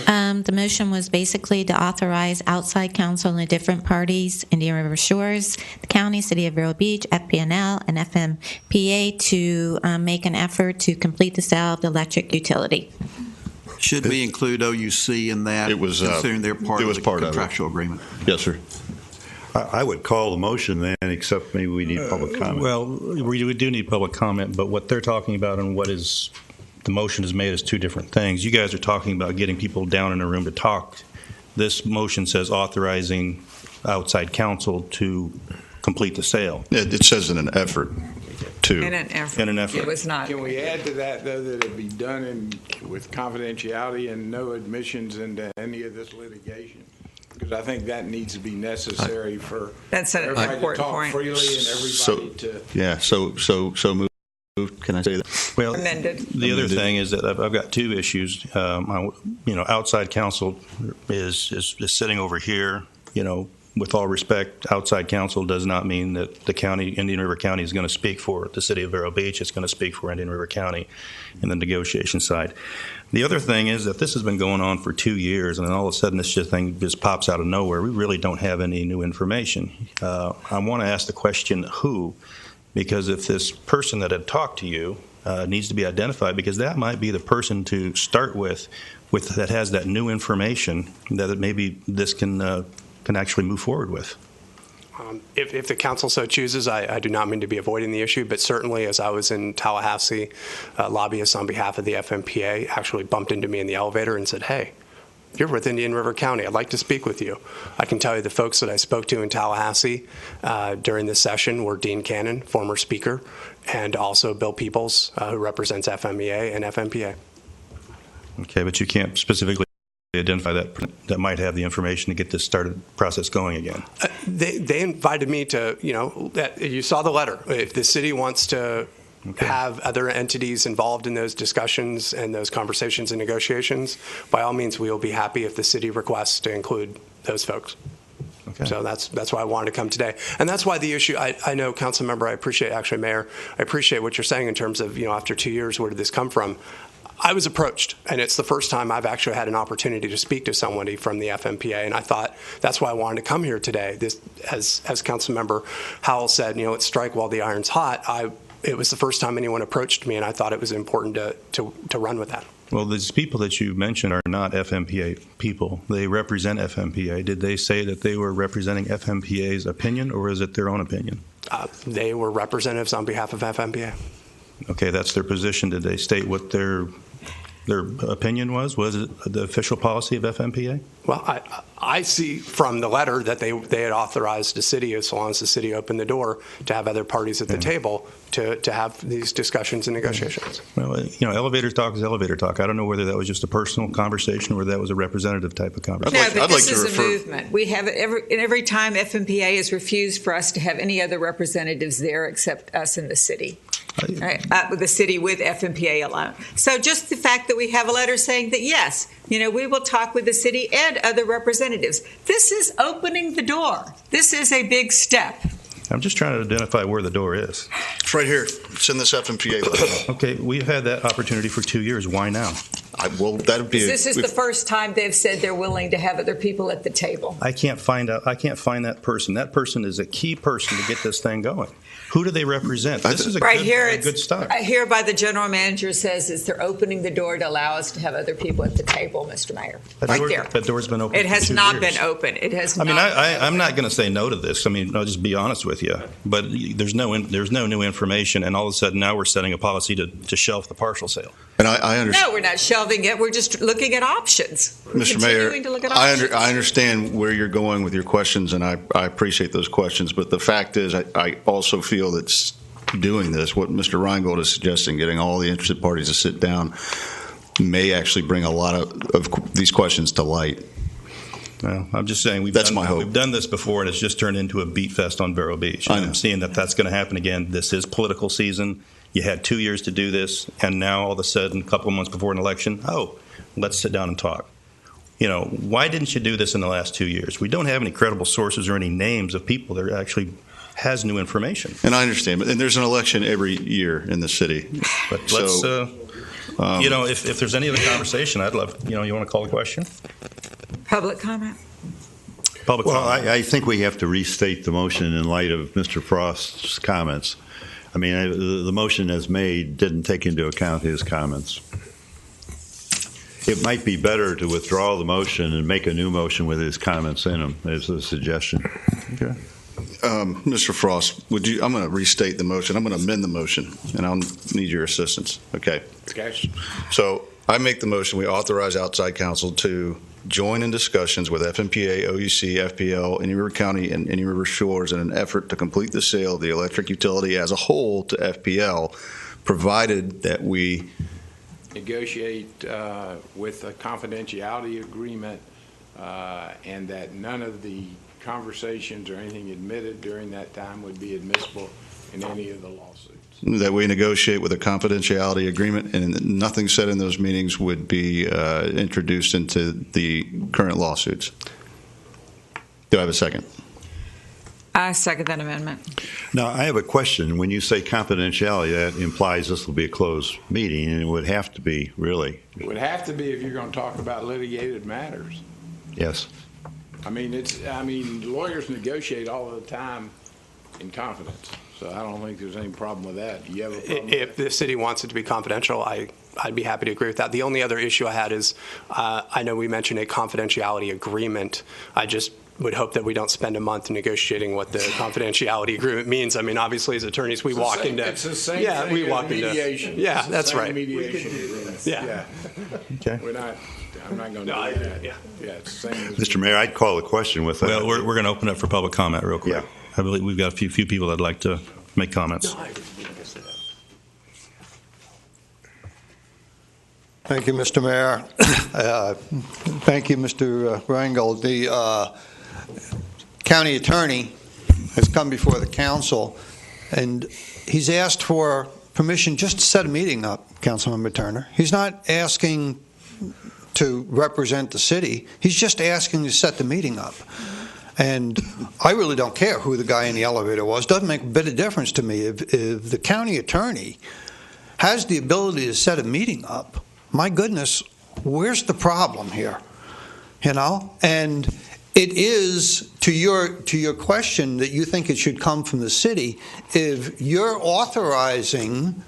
[SPEAKER 3] The motion was basically to authorize outside counsel and different parties, Indian River Shores, the county, city of Vero Beach, FPNL, and FMPA to make an effort to complete the sale of the electric utility.
[SPEAKER 9] Should we include OUC in that?
[SPEAKER 16] It was
[SPEAKER 9] considering they're part of the contractual agreement.
[SPEAKER 16] Yes, sir.
[SPEAKER 19] I would call the motion then, except maybe we need public comment.
[SPEAKER 21] Well, we do need public comment, but what they're talking about and what is the motion is made is two different things. You guys are talking about getting people down in a room to talk. This motion says authorizing outside counsel to complete the sale.
[SPEAKER 16] It says in an effort to.
[SPEAKER 7] In an effort. It was not.
[SPEAKER 20] Can we add to that, though, that it be done with confidentiality and no admissions into any of this litigation? Because I think that needs to be necessary for everybody to talk freely and everybody to.
[SPEAKER 16] Yeah, so move. Can I say that?
[SPEAKER 21] Well,
[SPEAKER 7] amended.
[SPEAKER 21] The other thing is that I've got two issues. Outside counsel is sitting over here. With all respect, outside counsel does not mean that the county, Indian River County, is going to speak for the city of Vero Beach. It's going to speak for Indian River County in the negotiation side. The other thing is that this has been going on for 2 years, and then all of a sudden this thing just pops out of nowhere. We really don't have any new information. I want to ask the question, who? Because if this person that had talked to you needs to be identified, because that might be the person to start with that has that new information that maybe this can actually move forward with.
[SPEAKER 18] If the council so chooses, I do not mean to be avoiding the issue, but certainly as I was in Tallahassee, lobbyists on behalf of the FMPA actually bumped into me in the elevator and said, "Hey, you're with Indian River County. I'd like to speak with you." I can tell you the folks that I spoke to in Tallahassee during this session were Dean Cannon, former speaker, and also Bill Peoples, who represents FMEA and FMPA.
[SPEAKER 21] Okay, but you can't specifically identify that might have the information to get this process going again.
[SPEAKER 18] They invited me to, you saw the letter. If the city wants to have other entities involved in those discussions and those conversations and negotiations, by all means, we will be happy if the city requests to include those folks. Okay. So that's why I wanted to come today. And that's why the issue, I know, Council Member, Mayor, I appreciate what you're saying in terms of, after 2 years, where did this come from? I was approached, and it's the first time I've actually had an opportunity to speak to somebody from the FMPA, and I thought that's why I wanted to come here today. This, as Councilmember Howell said, it's strike while the iron's hot. It was the first time anyone approached me, and I thought it was important to run with that.
[SPEAKER 21] Well, these people that you mentioned are not FMPA people. They represent FMPA. Did they say that they were representing FMPA's opinion, or is it their own opinion?
[SPEAKER 18] They were representatives on behalf of FMPA.
[SPEAKER 21] Okay, that's their position. Did they state what their opinion was? Was it the official policy of FMPA?
[SPEAKER 18] Well, I see from the letter that they had authorized the city, as long as the city opened the door, to have other parties at the table to have these discussions and negotiations.
[SPEAKER 21] Well, elevator talk is elevator talk. I don't know whether that was just a personal conversation or whether that was a representative type of conversation.
[SPEAKER 7] No, but this is a movement. We have it every time FMPA has refused for us to have any other representatives there except us in the city. The city with FMPA alone. So just the fact that we have a letter saying that, yes, we will talk with the city and other representatives. This is opening the door. This is a big step.
[SPEAKER 21] I'm just trying to identify where the door is.
[SPEAKER 16] It's right here. It's in this FMPA letter.
[SPEAKER 21] Okay, we've had that opportunity for 2 years. Why now?
[SPEAKER 7] This is the first time they've said they're willing to have other people at the table.
[SPEAKER 21] I can't find that person. That person is a key person to get this thing going. Who do they represent? This is a good start.
[SPEAKER 7] Hereby the general manager says is they're opening the door to allow us to have other people at the table, Mr. Mayor.
[SPEAKER 21] That door's been open.
[SPEAKER 7] It has not been open. It has.
[SPEAKER 21] I'm not going to say no to this. I'll just be honest with you. But there's no new information, and all of a sudden now we're setting a policy to shelf the partial sale.
[SPEAKER 16] And I understand.
[SPEAKER 7] No, we're not shelving it. We're just looking at options.
[SPEAKER 16] Mr. Mayor, I understand where you're going with your questions, and I appreciate those questions. But the fact is, I also feel that doing this, what Mr. Reingold is suggesting, getting all the interested parties to sit down, may actually bring a lot of these questions to light.
[SPEAKER 21] Well, I'm just saying we've done this before, and it's just turned into a beat fest on Vero Beach. I'm seeing that's going to happen again. This is political season. You had 2 years to do this, and now all of a sudden, a couple of months before an election, let's sit down and talk. Why didn't you do this in the last 2 years? We don't have any credible sources or any names of people that actually has new information.
[SPEAKER 16] And I understand, and there's an election every year in the city.
[SPEAKER 21] But let's, if there's any other conversation, I'd love, you want to call the question?
[SPEAKER 7] Public comment?
[SPEAKER 19] I think we have to restate the motion in light of Mr. Frost's comments. The motion as made didn't take into account his comments. It might be better to withdraw the motion and make a new motion with his comments in them, as a suggestion.
[SPEAKER 21] Okay.
[SPEAKER 16] Mr. Frost, I'm going to restate the motion. I'm going to amend the motion, and I'll need your assistance. Okay. So I make the motion. We authorize outside counsel to join in discussions with FMPA, OUC, FPL, Indian River County, and Indian River Shores in an effort to complete the sale of the electric utility as a whole to FPL, provided that we
[SPEAKER 20] negotiate with a confidentiality agreement and that none of the conversations or anything admitted during that time would be admissible in any of the lawsuits.
[SPEAKER 16] That we negotiate with a confidentiality agreement and nothing said in those meetings would be introduced into the current lawsuits. Do I have a second?
[SPEAKER 7] I second that amendment.
[SPEAKER 19] Now, I have a question. When you say confidentiality, that implies this will be a closed meeting, and it would have to be, really.
[SPEAKER 20] It would have to be if you're going to talk about litigated matters.
[SPEAKER 19] Yes.
[SPEAKER 20] Lawyers negotiate all the time in confidence, so I don't think there's any problem with that. Do you have a problem?
[SPEAKER 18] If the city wants it to be confidential, I'd be happy to agree with that. The only other issue I had is I know we mentioned a confidentiality agreement. I just would hope that we don't spend a month negotiating what the confidentiality agreement means. I mean, obviously, as attorneys, we walk into
[SPEAKER 20] it's the same
[SPEAKER 18] yeah,
[SPEAKER 20] thing
[SPEAKER 18] we
[SPEAKER 20] as
[SPEAKER 18] walk
[SPEAKER 20] mediation.
[SPEAKER 18] into yeah,
[SPEAKER 20] It's the
[SPEAKER 18] that's
[SPEAKER 20] same
[SPEAKER 18] right.
[SPEAKER 20] Mediation.
[SPEAKER 18] Yeah.
[SPEAKER 21] Okay.
[SPEAKER 20] I'm not going to do that. Yeah, it's the same as
[SPEAKER 19] Mr. Mayor, I'd call a question with that.
[SPEAKER 21] Well, we're going to open up for public comment real quick.
[SPEAKER 19] Yeah.
[SPEAKER 21] I believe we've got a few people that'd like to make comments.
[SPEAKER 5] Thank you, Mr. Mayor. Thank you, Mr. Reingold. The county attorney has come before the council, and he's asked for permission just to set a meeting up, Councilmember Turner. He's not asking to represent the city. He's just asking to set the meeting up. And I really don't care who the guy in the elevator was. Doesn't make a bit of difference to me. If the county attorney has the ability to set a meeting up, my goodness, where's the problem here? You know? And it is, to your question, that you think it should come from the city. If you're authorizing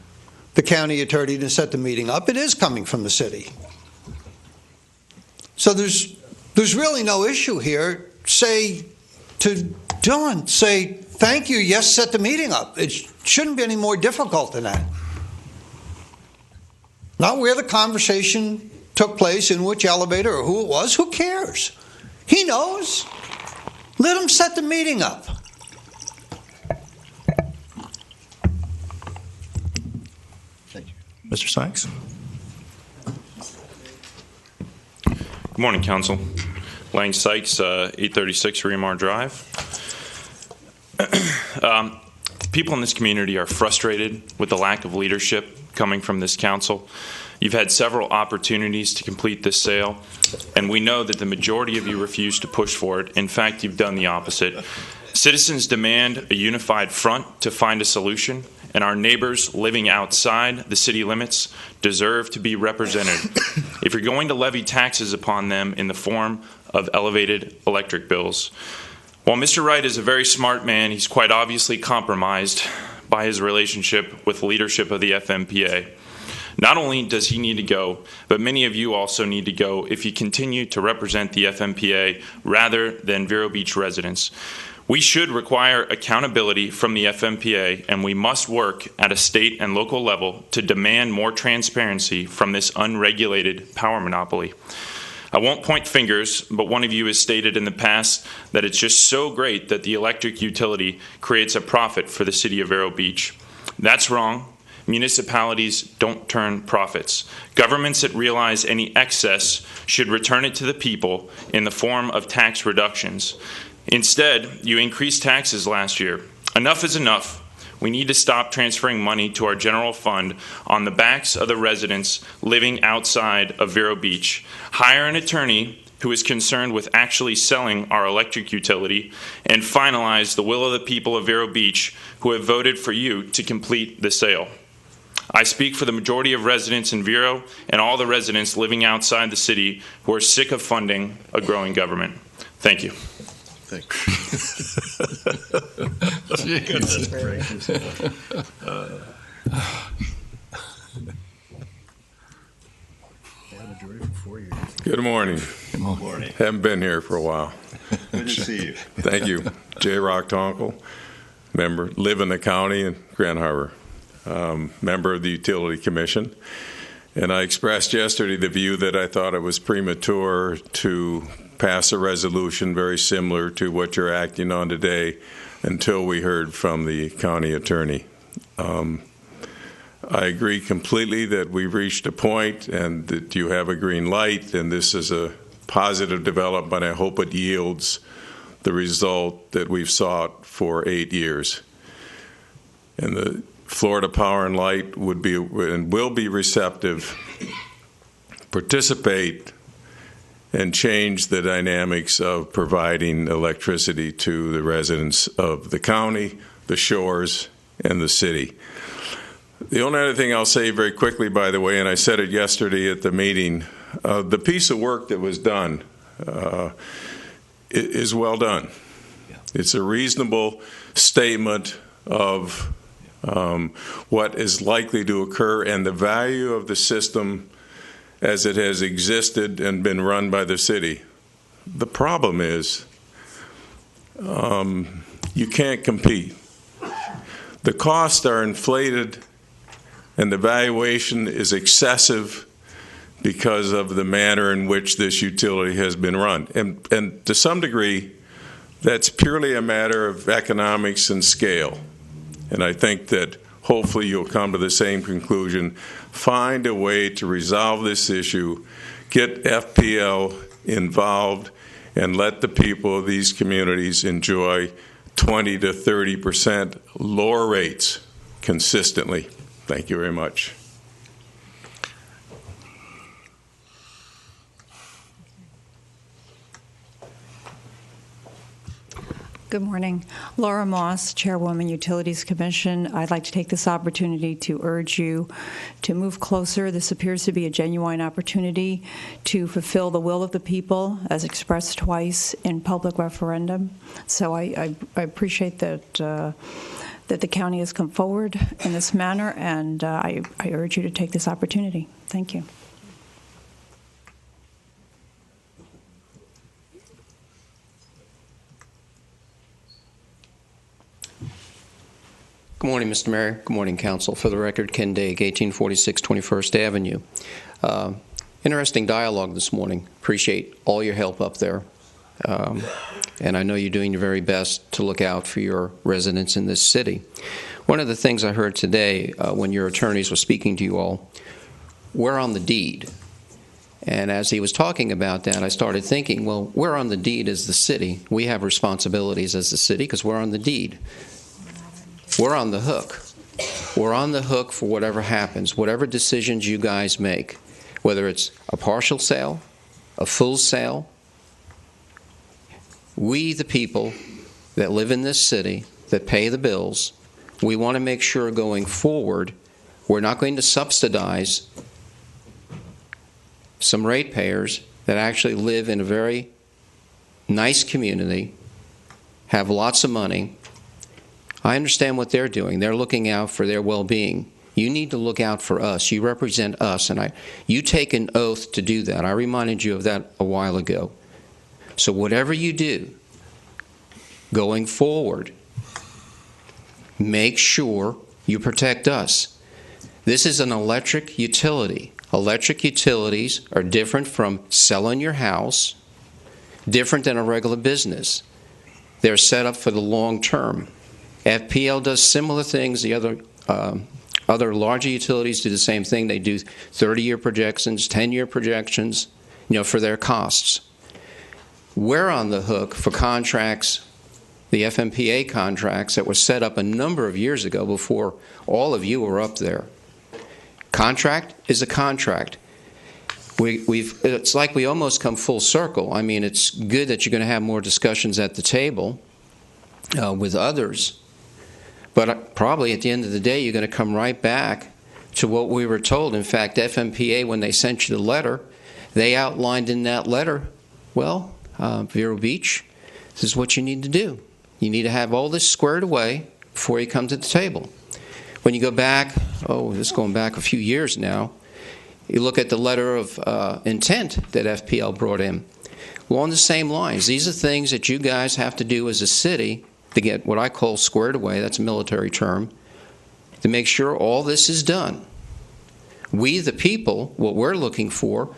[SPEAKER 5] the county attorney to set the meeting up, it is coming from the city. So there's really no issue here. Say to Dylan, say, thank you, yes, set the meeting up. It shouldn't be any more difficult than that. Not where the conversation took place, in which elevator, or who it was. Who cares? He knows. Let him set the meeting up.
[SPEAKER 21] Thank you. Mr. Sykes?
[SPEAKER 22] Good morning, Council. Lang Sykes, 836 Remar Drive. People in this community are frustrated with the lack of leadership coming from this council. You've had several opportunities to complete this sale, and we know that the majority of you refuse to push for it. In fact, you've done the opposite. Citizens demand a unified front to find a solution, and our neighbors living outside the city limits deserve to be represented. If you're going to levy taxes upon them in the form of elevated electric bills, while Mr. Wright is a very smart man, he's quite obviously compromised by his relationship with the leadership of the FMPA. Not only does he need to go, but many of you also need to go if you continue to represent the FMPA rather than Vero Beach residents. We should require accountability from the FMPA, and we must work at a state and local level to demand more transparency from this unregulated power monopoly. I won't point fingers, but one of you has stated in the past that it's just so great that the electric utility creates a profit for the city of Vero Beach. That's wrong. Municipalities don't turn profits. Governments that realize any excess should return it to the people in the form of tax reductions. Instead, you increased taxes last year. Enough is enough. We need to stop transferring money to our general fund on the backs of the residents living outside of Vero Beach. Hire an attorney who is concerned with actually selling our electric utility, and finalize the will of the people of Vero Beach who have voted for you to complete the sale. I speak for the majority of residents in Vero and all the residents living outside the city who are sick of funding a growing government. Thank you.
[SPEAKER 20] Good morning.
[SPEAKER 19] Good morning.
[SPEAKER 20] Haven't been here for a while.
[SPEAKER 19] Good to see you.
[SPEAKER 20] Thank you. J. Rock Tonkel, member, live in the county in Grand Harbor, member of the Utility Commission. And I expressed yesterday the view that I thought it was premature to pass a resolution very similar to what you're acting on today until we heard from the county attorney. I agree completely that we've reached a point and that you have a green light, and this is a positive development. I hope it yields the result that we've sought for 8 years. And the Florida Power and Light would be and will be receptive, participate, and change the dynamics of providing electricity to the residents of the county, the shores, and the city. The only other thing I'll say very quickly, by the way, and I said it yesterday at the meeting, the piece of work that was done is well done. It's a reasonable statement of what is likely to occur and the value of the system as it has existed and been run by the city. The problem is
[SPEAKER 1] you can't compete. The costs are inflated and the valuation is excessive because of the manner in which this utility has been run. And to some degree, that's purely a matter of economics and scale. And I think that hopefully you'll come to the same conclusion. Find a way to resolve this issue, get FPL involved, and let the people of these communities enjoy 20 to 30% lower rates consistently. Thank you very much.
[SPEAKER 6] Good morning. Laura Moss, Chairwoman, Utilities Commission. I'd like to take this opportunity to urge you to move closer. This appears to be a genuine opportunity to fulfill the will of the people as expressed twice in public referendum. So I appreciate that that the county has come forward in this manner, and I urge you to take this opportunity. Thank you.
[SPEAKER 23] Good morning, Mr. Mayor. Good morning, Council. For the record, Ken Daig, 1846 21st Avenue. Interesting dialogue this morning. Appreciate all your help up there. And I know you're doing your very best to look out for your residents in this city. One of the things I heard today when your attorneys were speaking to you all, we're on the deed. And as he was talking about that, I started thinking, well, we're on the deed as the city. We have responsibilities as the city because we're on the deed. We're on the hook. We're on the hook for whatever happens, whatever decisions you guys make, whether it's a partial sale, a full sale. We, the people that live in this city, that pay the bills, we want to make sure going forward we're not going to subsidize some ratepayers that actually live in a very nice community, have lots of money. I understand what they're doing. They're looking out for their well-being. You need to look out for us. You represent us, and you take an oath to do that. I reminded you of that a while ago. So whatever you do going forward, make sure you protect us. This is an electric utility. Electric utilities are different from selling your house, different than a regular business. They're set up for the long term. FPL does similar things. The other larger utilities do the same thing. They do 30-year projections, 10-year projections, for their costs. We're on the hook for contracts, the FMPA contracts that were set up a number of years ago before all of you were up there. Contract is a contract. It's like we almost come full circle. I mean, it's good that you're going to have more discussions at the table with others. But probably at the end of the day, you're going to come right back to what we were told. In fact, FMPA, when they sent you the letter, they outlined in that letter, well, Vero Beach, this is what you need to do. You need to have all this squared away before you come to the table. When you go back, this is going back a few years now, you look at the letter of intent that FPL brought in. Along the same lines, these are things that you guys have to do as a city to get what I call squared away, that's a military term, to make sure all this is done. We, the people, what we're looking for,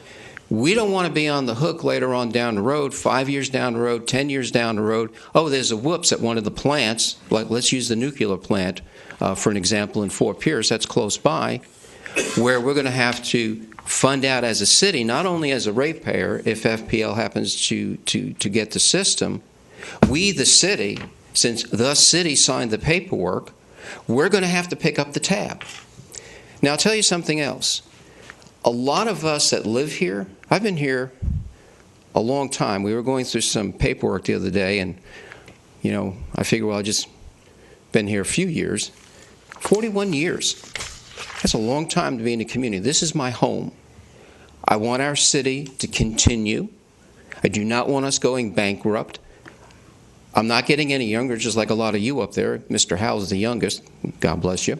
[SPEAKER 23] we don't want to be on the hook later on down the road, 5 years down the road, 10 years down the road. Oh, there's a whoops at one of the plants, like let's use the nuclear plant for an example in Fort Pierce, that's close by, where we're going to have to fund out as a city, not only as a ratepayer, if FPL happens to get the system, we, the city, since the city signed the paperwork, we're going to have to pick up the tab. Now, I'll tell you something else. A lot of us that live here, I've been here a long time. We were going through some paperwork the other day, and, I figure, well, I've just been here a few years. 41 years. That's a long time to be in a community. This is my home. I want our city to continue. I do not want us going bankrupt. I'm not getting any younger, just like a lot of you up there. Mr. Howell's the youngest. God bless you.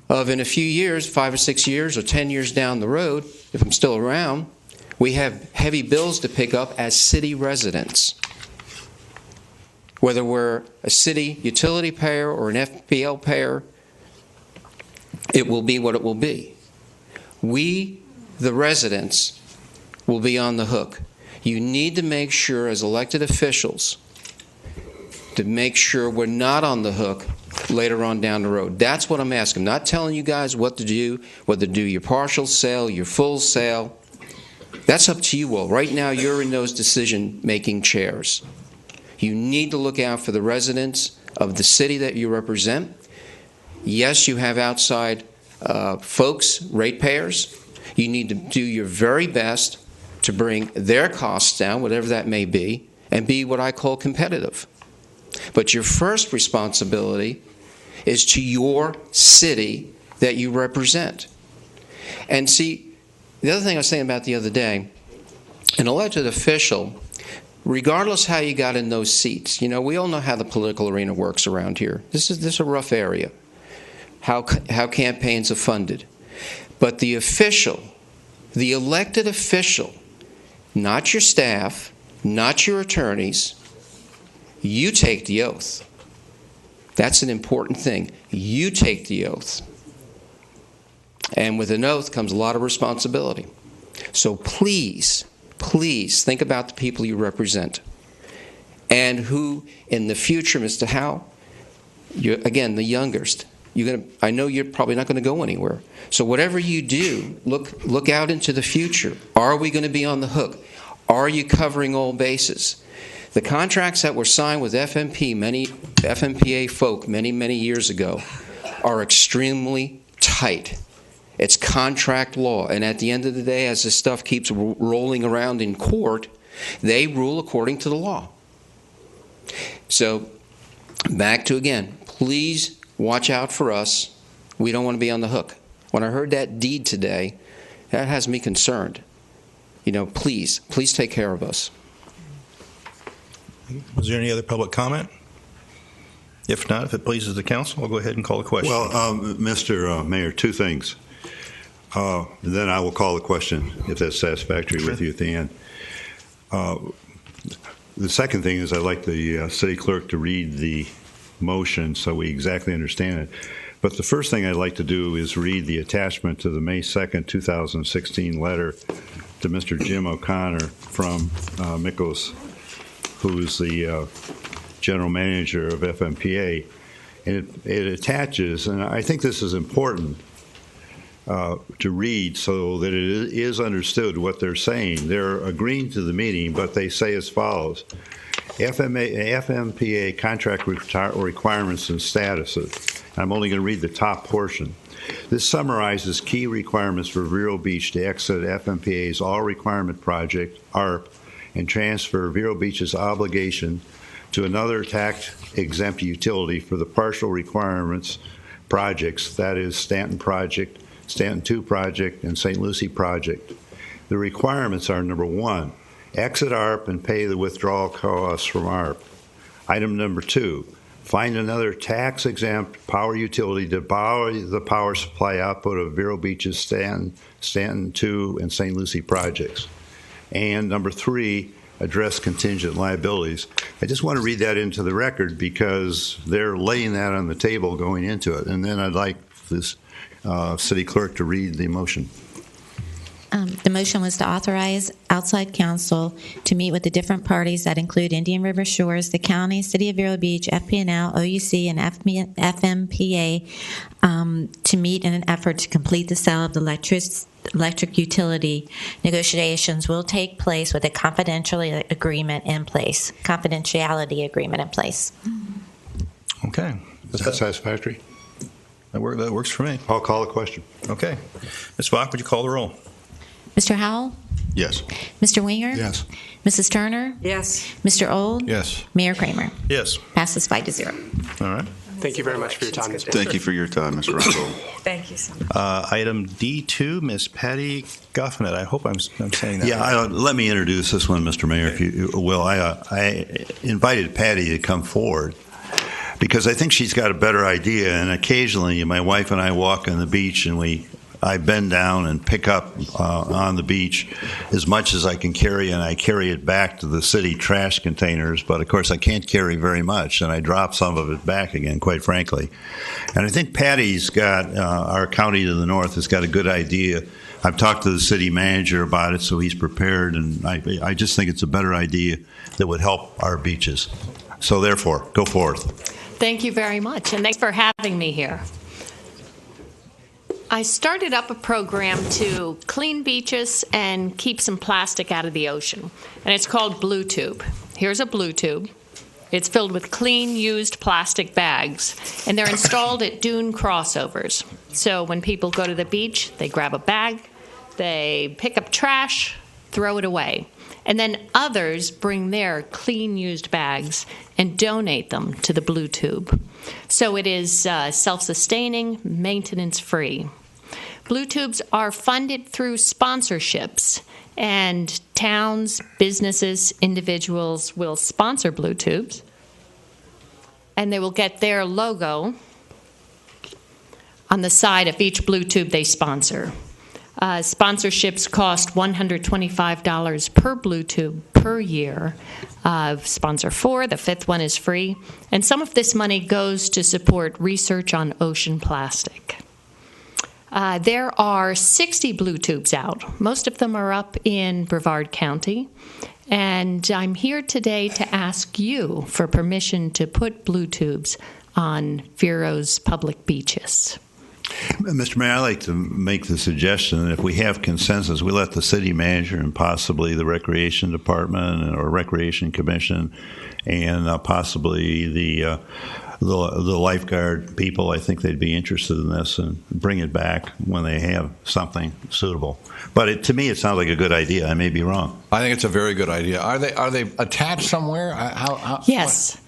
[SPEAKER 23] In a few years, 5 or 6 years or 10 years down the road, if I'm still around, We have heavy bills to pick up as city residents. Whether we're a city utility payer or an FPL payer, it will be what it will be. We, the residents, will be on the hook. You need to make sure, as elected officials, to make sure we're not on the hook later on down the road. That's what I'm asking. I'm not telling you guys what to do, whether to do your partial sale, your full sale. That's up to you all. Right now, you're in those decision-making chairs. You need to look out for the residents of the city that you represent. Yes, you have outside folks, ratepayers. You need to do your very best to bring their costs down, whatever that may be, and be what I call competitive. But your first responsibility is to your city that you represent. And see, the other thing I was saying about the other day, an elected official, regardless how you got in those seats, you know, we all know how the political arena works around here. This is a rough area, how campaigns are funded. But the official, the elected official, not your staff, not your attorneys, you take the oath. That's an important thing. You take the oath. And with an oath comes a lot of responsibility. So please, please think about the people you represent and who in the future, Mr. Howe, you're, again, the youngest. I know you're probably not going to go anywhere. So whatever you do, look out into the future. Are we going to be on the hook? Are you covering all bases? The contracts that were signed with FMPA folk many years ago are extremely tight. It's contract law, and at the end of the day, as this stuff keeps rolling around in court, they rule according to the law. So, back to again, please watch out for us. We don't want to be on the hook. When I heard that deed today, that has me concerned. You know, please take care of us.
[SPEAKER 2] Was there any other public comment? If not, if it pleases the council, I'll go ahead and call the question.
[SPEAKER 19] Well, Mr. Mayor, two things. Then I will call the question if that's satisfactory with you at the end. The second thing is I'd like the city clerk to read the motion so we exactly understand it. But the first thing I'd like to do is read the attachment to the May 2nd, 2016 letter to Mr. Jim O'Connor from Mickles, who is the general manager of FMPA. And it attaches, and I think this is important to read so that it is understood what they're saying. They're agreeing to the meeting, but they say as follows. FMPA contract requirements and statuses. I'm only going to read the top portion. This summarizes key requirements for Vero Beach to exit FMPA's All Requirement Project, ARP, and transfer Vero Beach's obligation to another tax-exempt utility for the partial requirements projects, that is Stanton Project, Stanton 2 Project, and St. Lucie Project. The requirements are, number 1, exit ARP and pay the withdrawal costs from ARP. Item number 2, find another tax-exempt power utility to borrow the power supply output of Vero Beach's Stanton 2 and St. Lucie projects. And number 3, address contingent liabilities. I just want to read that into the record because they're laying that on the table going into it. And then I'd like this city clerk to read the motion.
[SPEAKER 3] The motion was to authorize outside counsel to meet with the different parties that include Indian River Shores, the county, City of Vero Beach, FP&L, OUC, and FMPA to meet in an effort to complete the sale of the electric utility. Negotiations will take place with a confidentiality agreement in place.
[SPEAKER 2] Okay.
[SPEAKER 19] Is that satisfactory?
[SPEAKER 2] That works for me.
[SPEAKER 19] I'll call the question.
[SPEAKER 2] Okay. Ms. Bach, would you call the roll?
[SPEAKER 3] Mr. Howell?
[SPEAKER 19] Yes.
[SPEAKER 3] Mr. Winger?
[SPEAKER 19] Yes.
[SPEAKER 3] Mrs. Turner?
[SPEAKER 7] Yes.
[SPEAKER 3] Mr. Old?
[SPEAKER 16] Yes.
[SPEAKER 3] Mayor Kramer?
[SPEAKER 2] Yes.
[SPEAKER 3] Passes 5-0.
[SPEAKER 2] All right.
[SPEAKER 18] Thank you very much for your time.
[SPEAKER 16] Thank you for your time, Mr. Reingold.
[SPEAKER 7] Thank you so much.
[SPEAKER 2] Item D2, Ms. Patty Guffnet. I hope I'm saying that.
[SPEAKER 19] Yeah, let me introduce this one, Mr. Mayor, if you will. I invited Patty to come forward because I think she's got a better idea. And occasionally, my wife and I walk on the beach and we I bend down and pick up on the beach as much as I can carry, and I carry it back to the city trash containers. But of course, I can't carry very much, and I drop some of it back again, quite frankly. And I think Patty's got, our county to the north has got a good idea. I've talked to the city manager about it, so he's prepared, and I just think it's a better idea that would help our beaches. So therefore, go forth.
[SPEAKER 8] Thank you very much, and thanks for having me here. I started up a program to clean beaches and keep some plastic out of the ocean, and it's called Blue Tube. Here's a Blue Tube. It's filled with clean, used plastic bags, and they're installed at dune crossovers. So when people go to the beach, they grab a bag, they pick up trash, throw it away. And then others bring their clean, used bags and donate them to the Blue Tube. So it is self-sustaining, maintenance-free. Blue Tubes are funded through sponsorships, and towns, businesses, individuals will sponsor Blue Tubes, and they will get their logo on the side of each Blue Tube they sponsor. Sponsorships cost $125 per Blue Tube per year. Sponsor 4, the 5th one is free. And some of this money goes to support research on ocean plastic. There are 60 Blue Tubes out. Most of them are up in Brevard County. And I'm here today to ask you for permission to put Blue Tubes on Vero's public beaches.
[SPEAKER 19] Mr. Mayor, I'd like to make the suggestion that if we have consensus, we let the city manager and possibly the Recreation Department or Recreation Commission and possibly the lifeguard people, I think they'd be interested in this, and bring it back when they have something suitable. But to me, it sounds like a good idea. I may be wrong.
[SPEAKER 4] I think it's a very good idea. Are they attached somewhere?
[SPEAKER 8] Yes.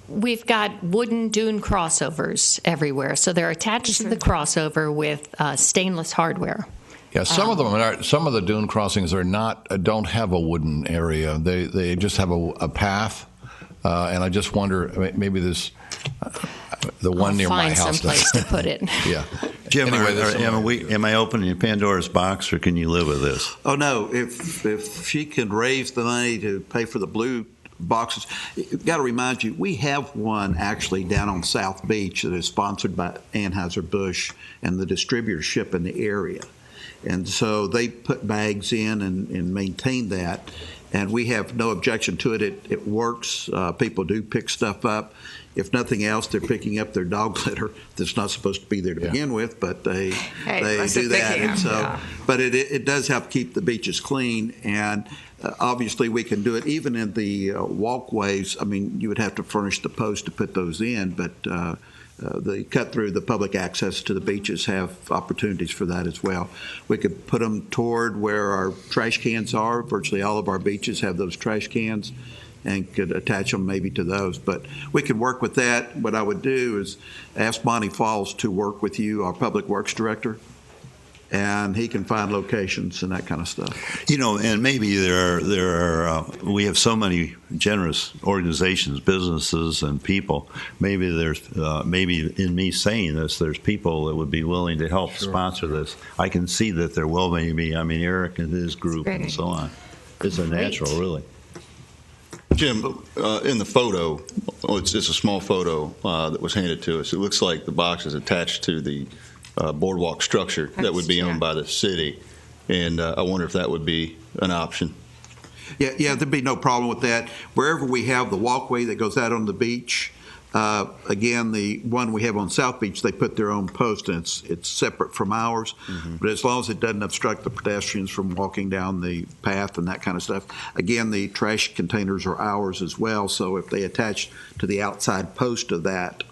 [SPEAKER 8] We've got wooden dune crossovers everywhere, so they're attached to the crossover with stainless hardware.
[SPEAKER 4] Yeah, some of them are. Some of the dune crossings are not. Don't have a wooden area. They just have a path, and I just wonder maybe this the one near my house.
[SPEAKER 8] Find someplace to put it.
[SPEAKER 4] Yeah.
[SPEAKER 19] Jim,
[SPEAKER 4] anyway,
[SPEAKER 19] am I opening Pandora's box, or can you live with this?
[SPEAKER 9] Oh no! If she can raise the money to pay for the blue boxes. Got to remind you, we have one actually down on South Beach that is sponsored by Anheuser-Busch and the distributorship in the area. And so they put bags in and maintain that. And we have no objection to it. It works. People do pick stuff up. If nothing else, they're picking up their dog litter that's not supposed to be there to begin with, but they do that. And so, but it does help keep the beaches clean. And obviously, we can do it even in the walkways. I mean, you would have to furnish the post to put those in, but the cut through the public access to the beaches have opportunities for that as well. We could put them toward where our trash cans are. Virtually all of our beaches have those trash cans, and could attach them maybe to those. But we could work with that. What I would do is ask Monty Falls to work with you, our Public Works Director, and he can find locations and that kind of stuff.
[SPEAKER 19] You know, and maybe there are we have so many generous organizations, businesses, and people. Maybe there's maybe in me saying this, there's people that would be willing to help sponsor this. I can see that there will be. I mean, Eric and his group and so on. It's a natural, really.
[SPEAKER 16] Jim, in the photo, it's a small photo that was handed to us. It looks like the box is attached to the boardwalk structure that would be owned by the city, and I wonder if that would be an option.
[SPEAKER 9] Yeah, there'd be no problem with that. Wherever we have the walkway that goes out on the beach, again, the one we have on South Beach, they put their own post, and it's separate from ours. Mm-hmm. But as long as it doesn't obstruct the pedestrians from walking down the path and that kind of stuff. Again, the trash containers are ours as well, so if they attach to the outside post of that,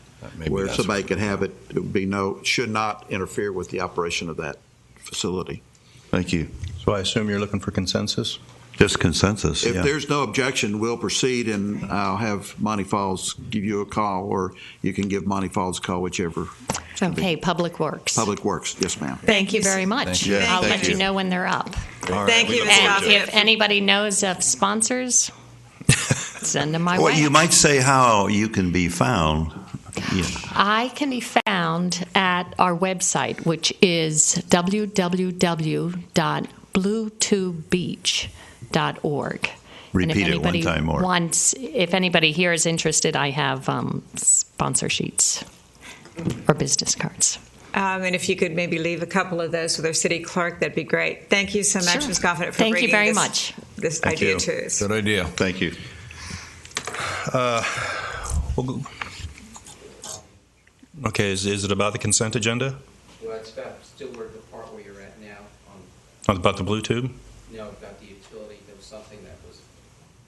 [SPEAKER 9] where somebody could have it, it would be should not interfere with the operation of that facility.
[SPEAKER 19] Thank you.
[SPEAKER 2] So I assume you're looking for consensus?
[SPEAKER 19] Just consensus.
[SPEAKER 9] If there's no objection, we'll proceed, and I'll have Monty Falls give you a call, or you can give Monty Falls a call, whichever.
[SPEAKER 8] Okay, Public Works.
[SPEAKER 9] Public Works, yes, ma'am.
[SPEAKER 8] Thank you very much. I'll let you know when they're up.
[SPEAKER 7] Thank you, Ms.
[SPEAKER 8] And if anybody knows of sponsors, send them my way.
[SPEAKER 19] Well, you might say how you can be found.
[SPEAKER 8] I can be found at our website, which is www.bluetubebeach.org.
[SPEAKER 19] Repeat it one time more.
[SPEAKER 8] If anybody here is interested, I have sponsor sheets or business cards.
[SPEAKER 7] And if you could maybe leave a couple of those with our city clerk, that'd be great. Thank you so much,
[SPEAKER 8] Sure.
[SPEAKER 7] Ms. Confident, for
[SPEAKER 8] Thank you
[SPEAKER 7] bringing
[SPEAKER 8] very
[SPEAKER 7] this,
[SPEAKER 8] much.
[SPEAKER 7] this
[SPEAKER 2] Thank
[SPEAKER 7] idea
[SPEAKER 2] you.
[SPEAKER 7] to us.
[SPEAKER 4] Good idea.
[SPEAKER 2] Thank you. We'll go. Okay, is it about the consent agenda?
[SPEAKER 23] Well, it's about still where the part where you're at now.
[SPEAKER 2] About the blue tube?
[SPEAKER 23] No, about the utility. There was something that was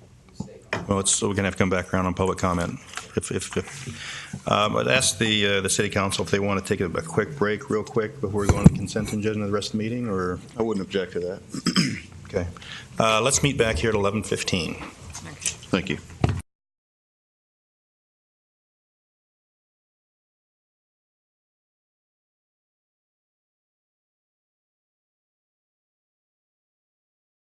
[SPEAKER 23] a mistake.
[SPEAKER 2] Well, so we're going to have to come back around on public comment. I'd ask the city council if they want to take a quick break, real quick, before we go on the consent agenda the rest of the meeting, or
[SPEAKER 16] I wouldn't object to that.
[SPEAKER 2] okay. Let's meet back here at 11:15.
[SPEAKER 16] Thank you.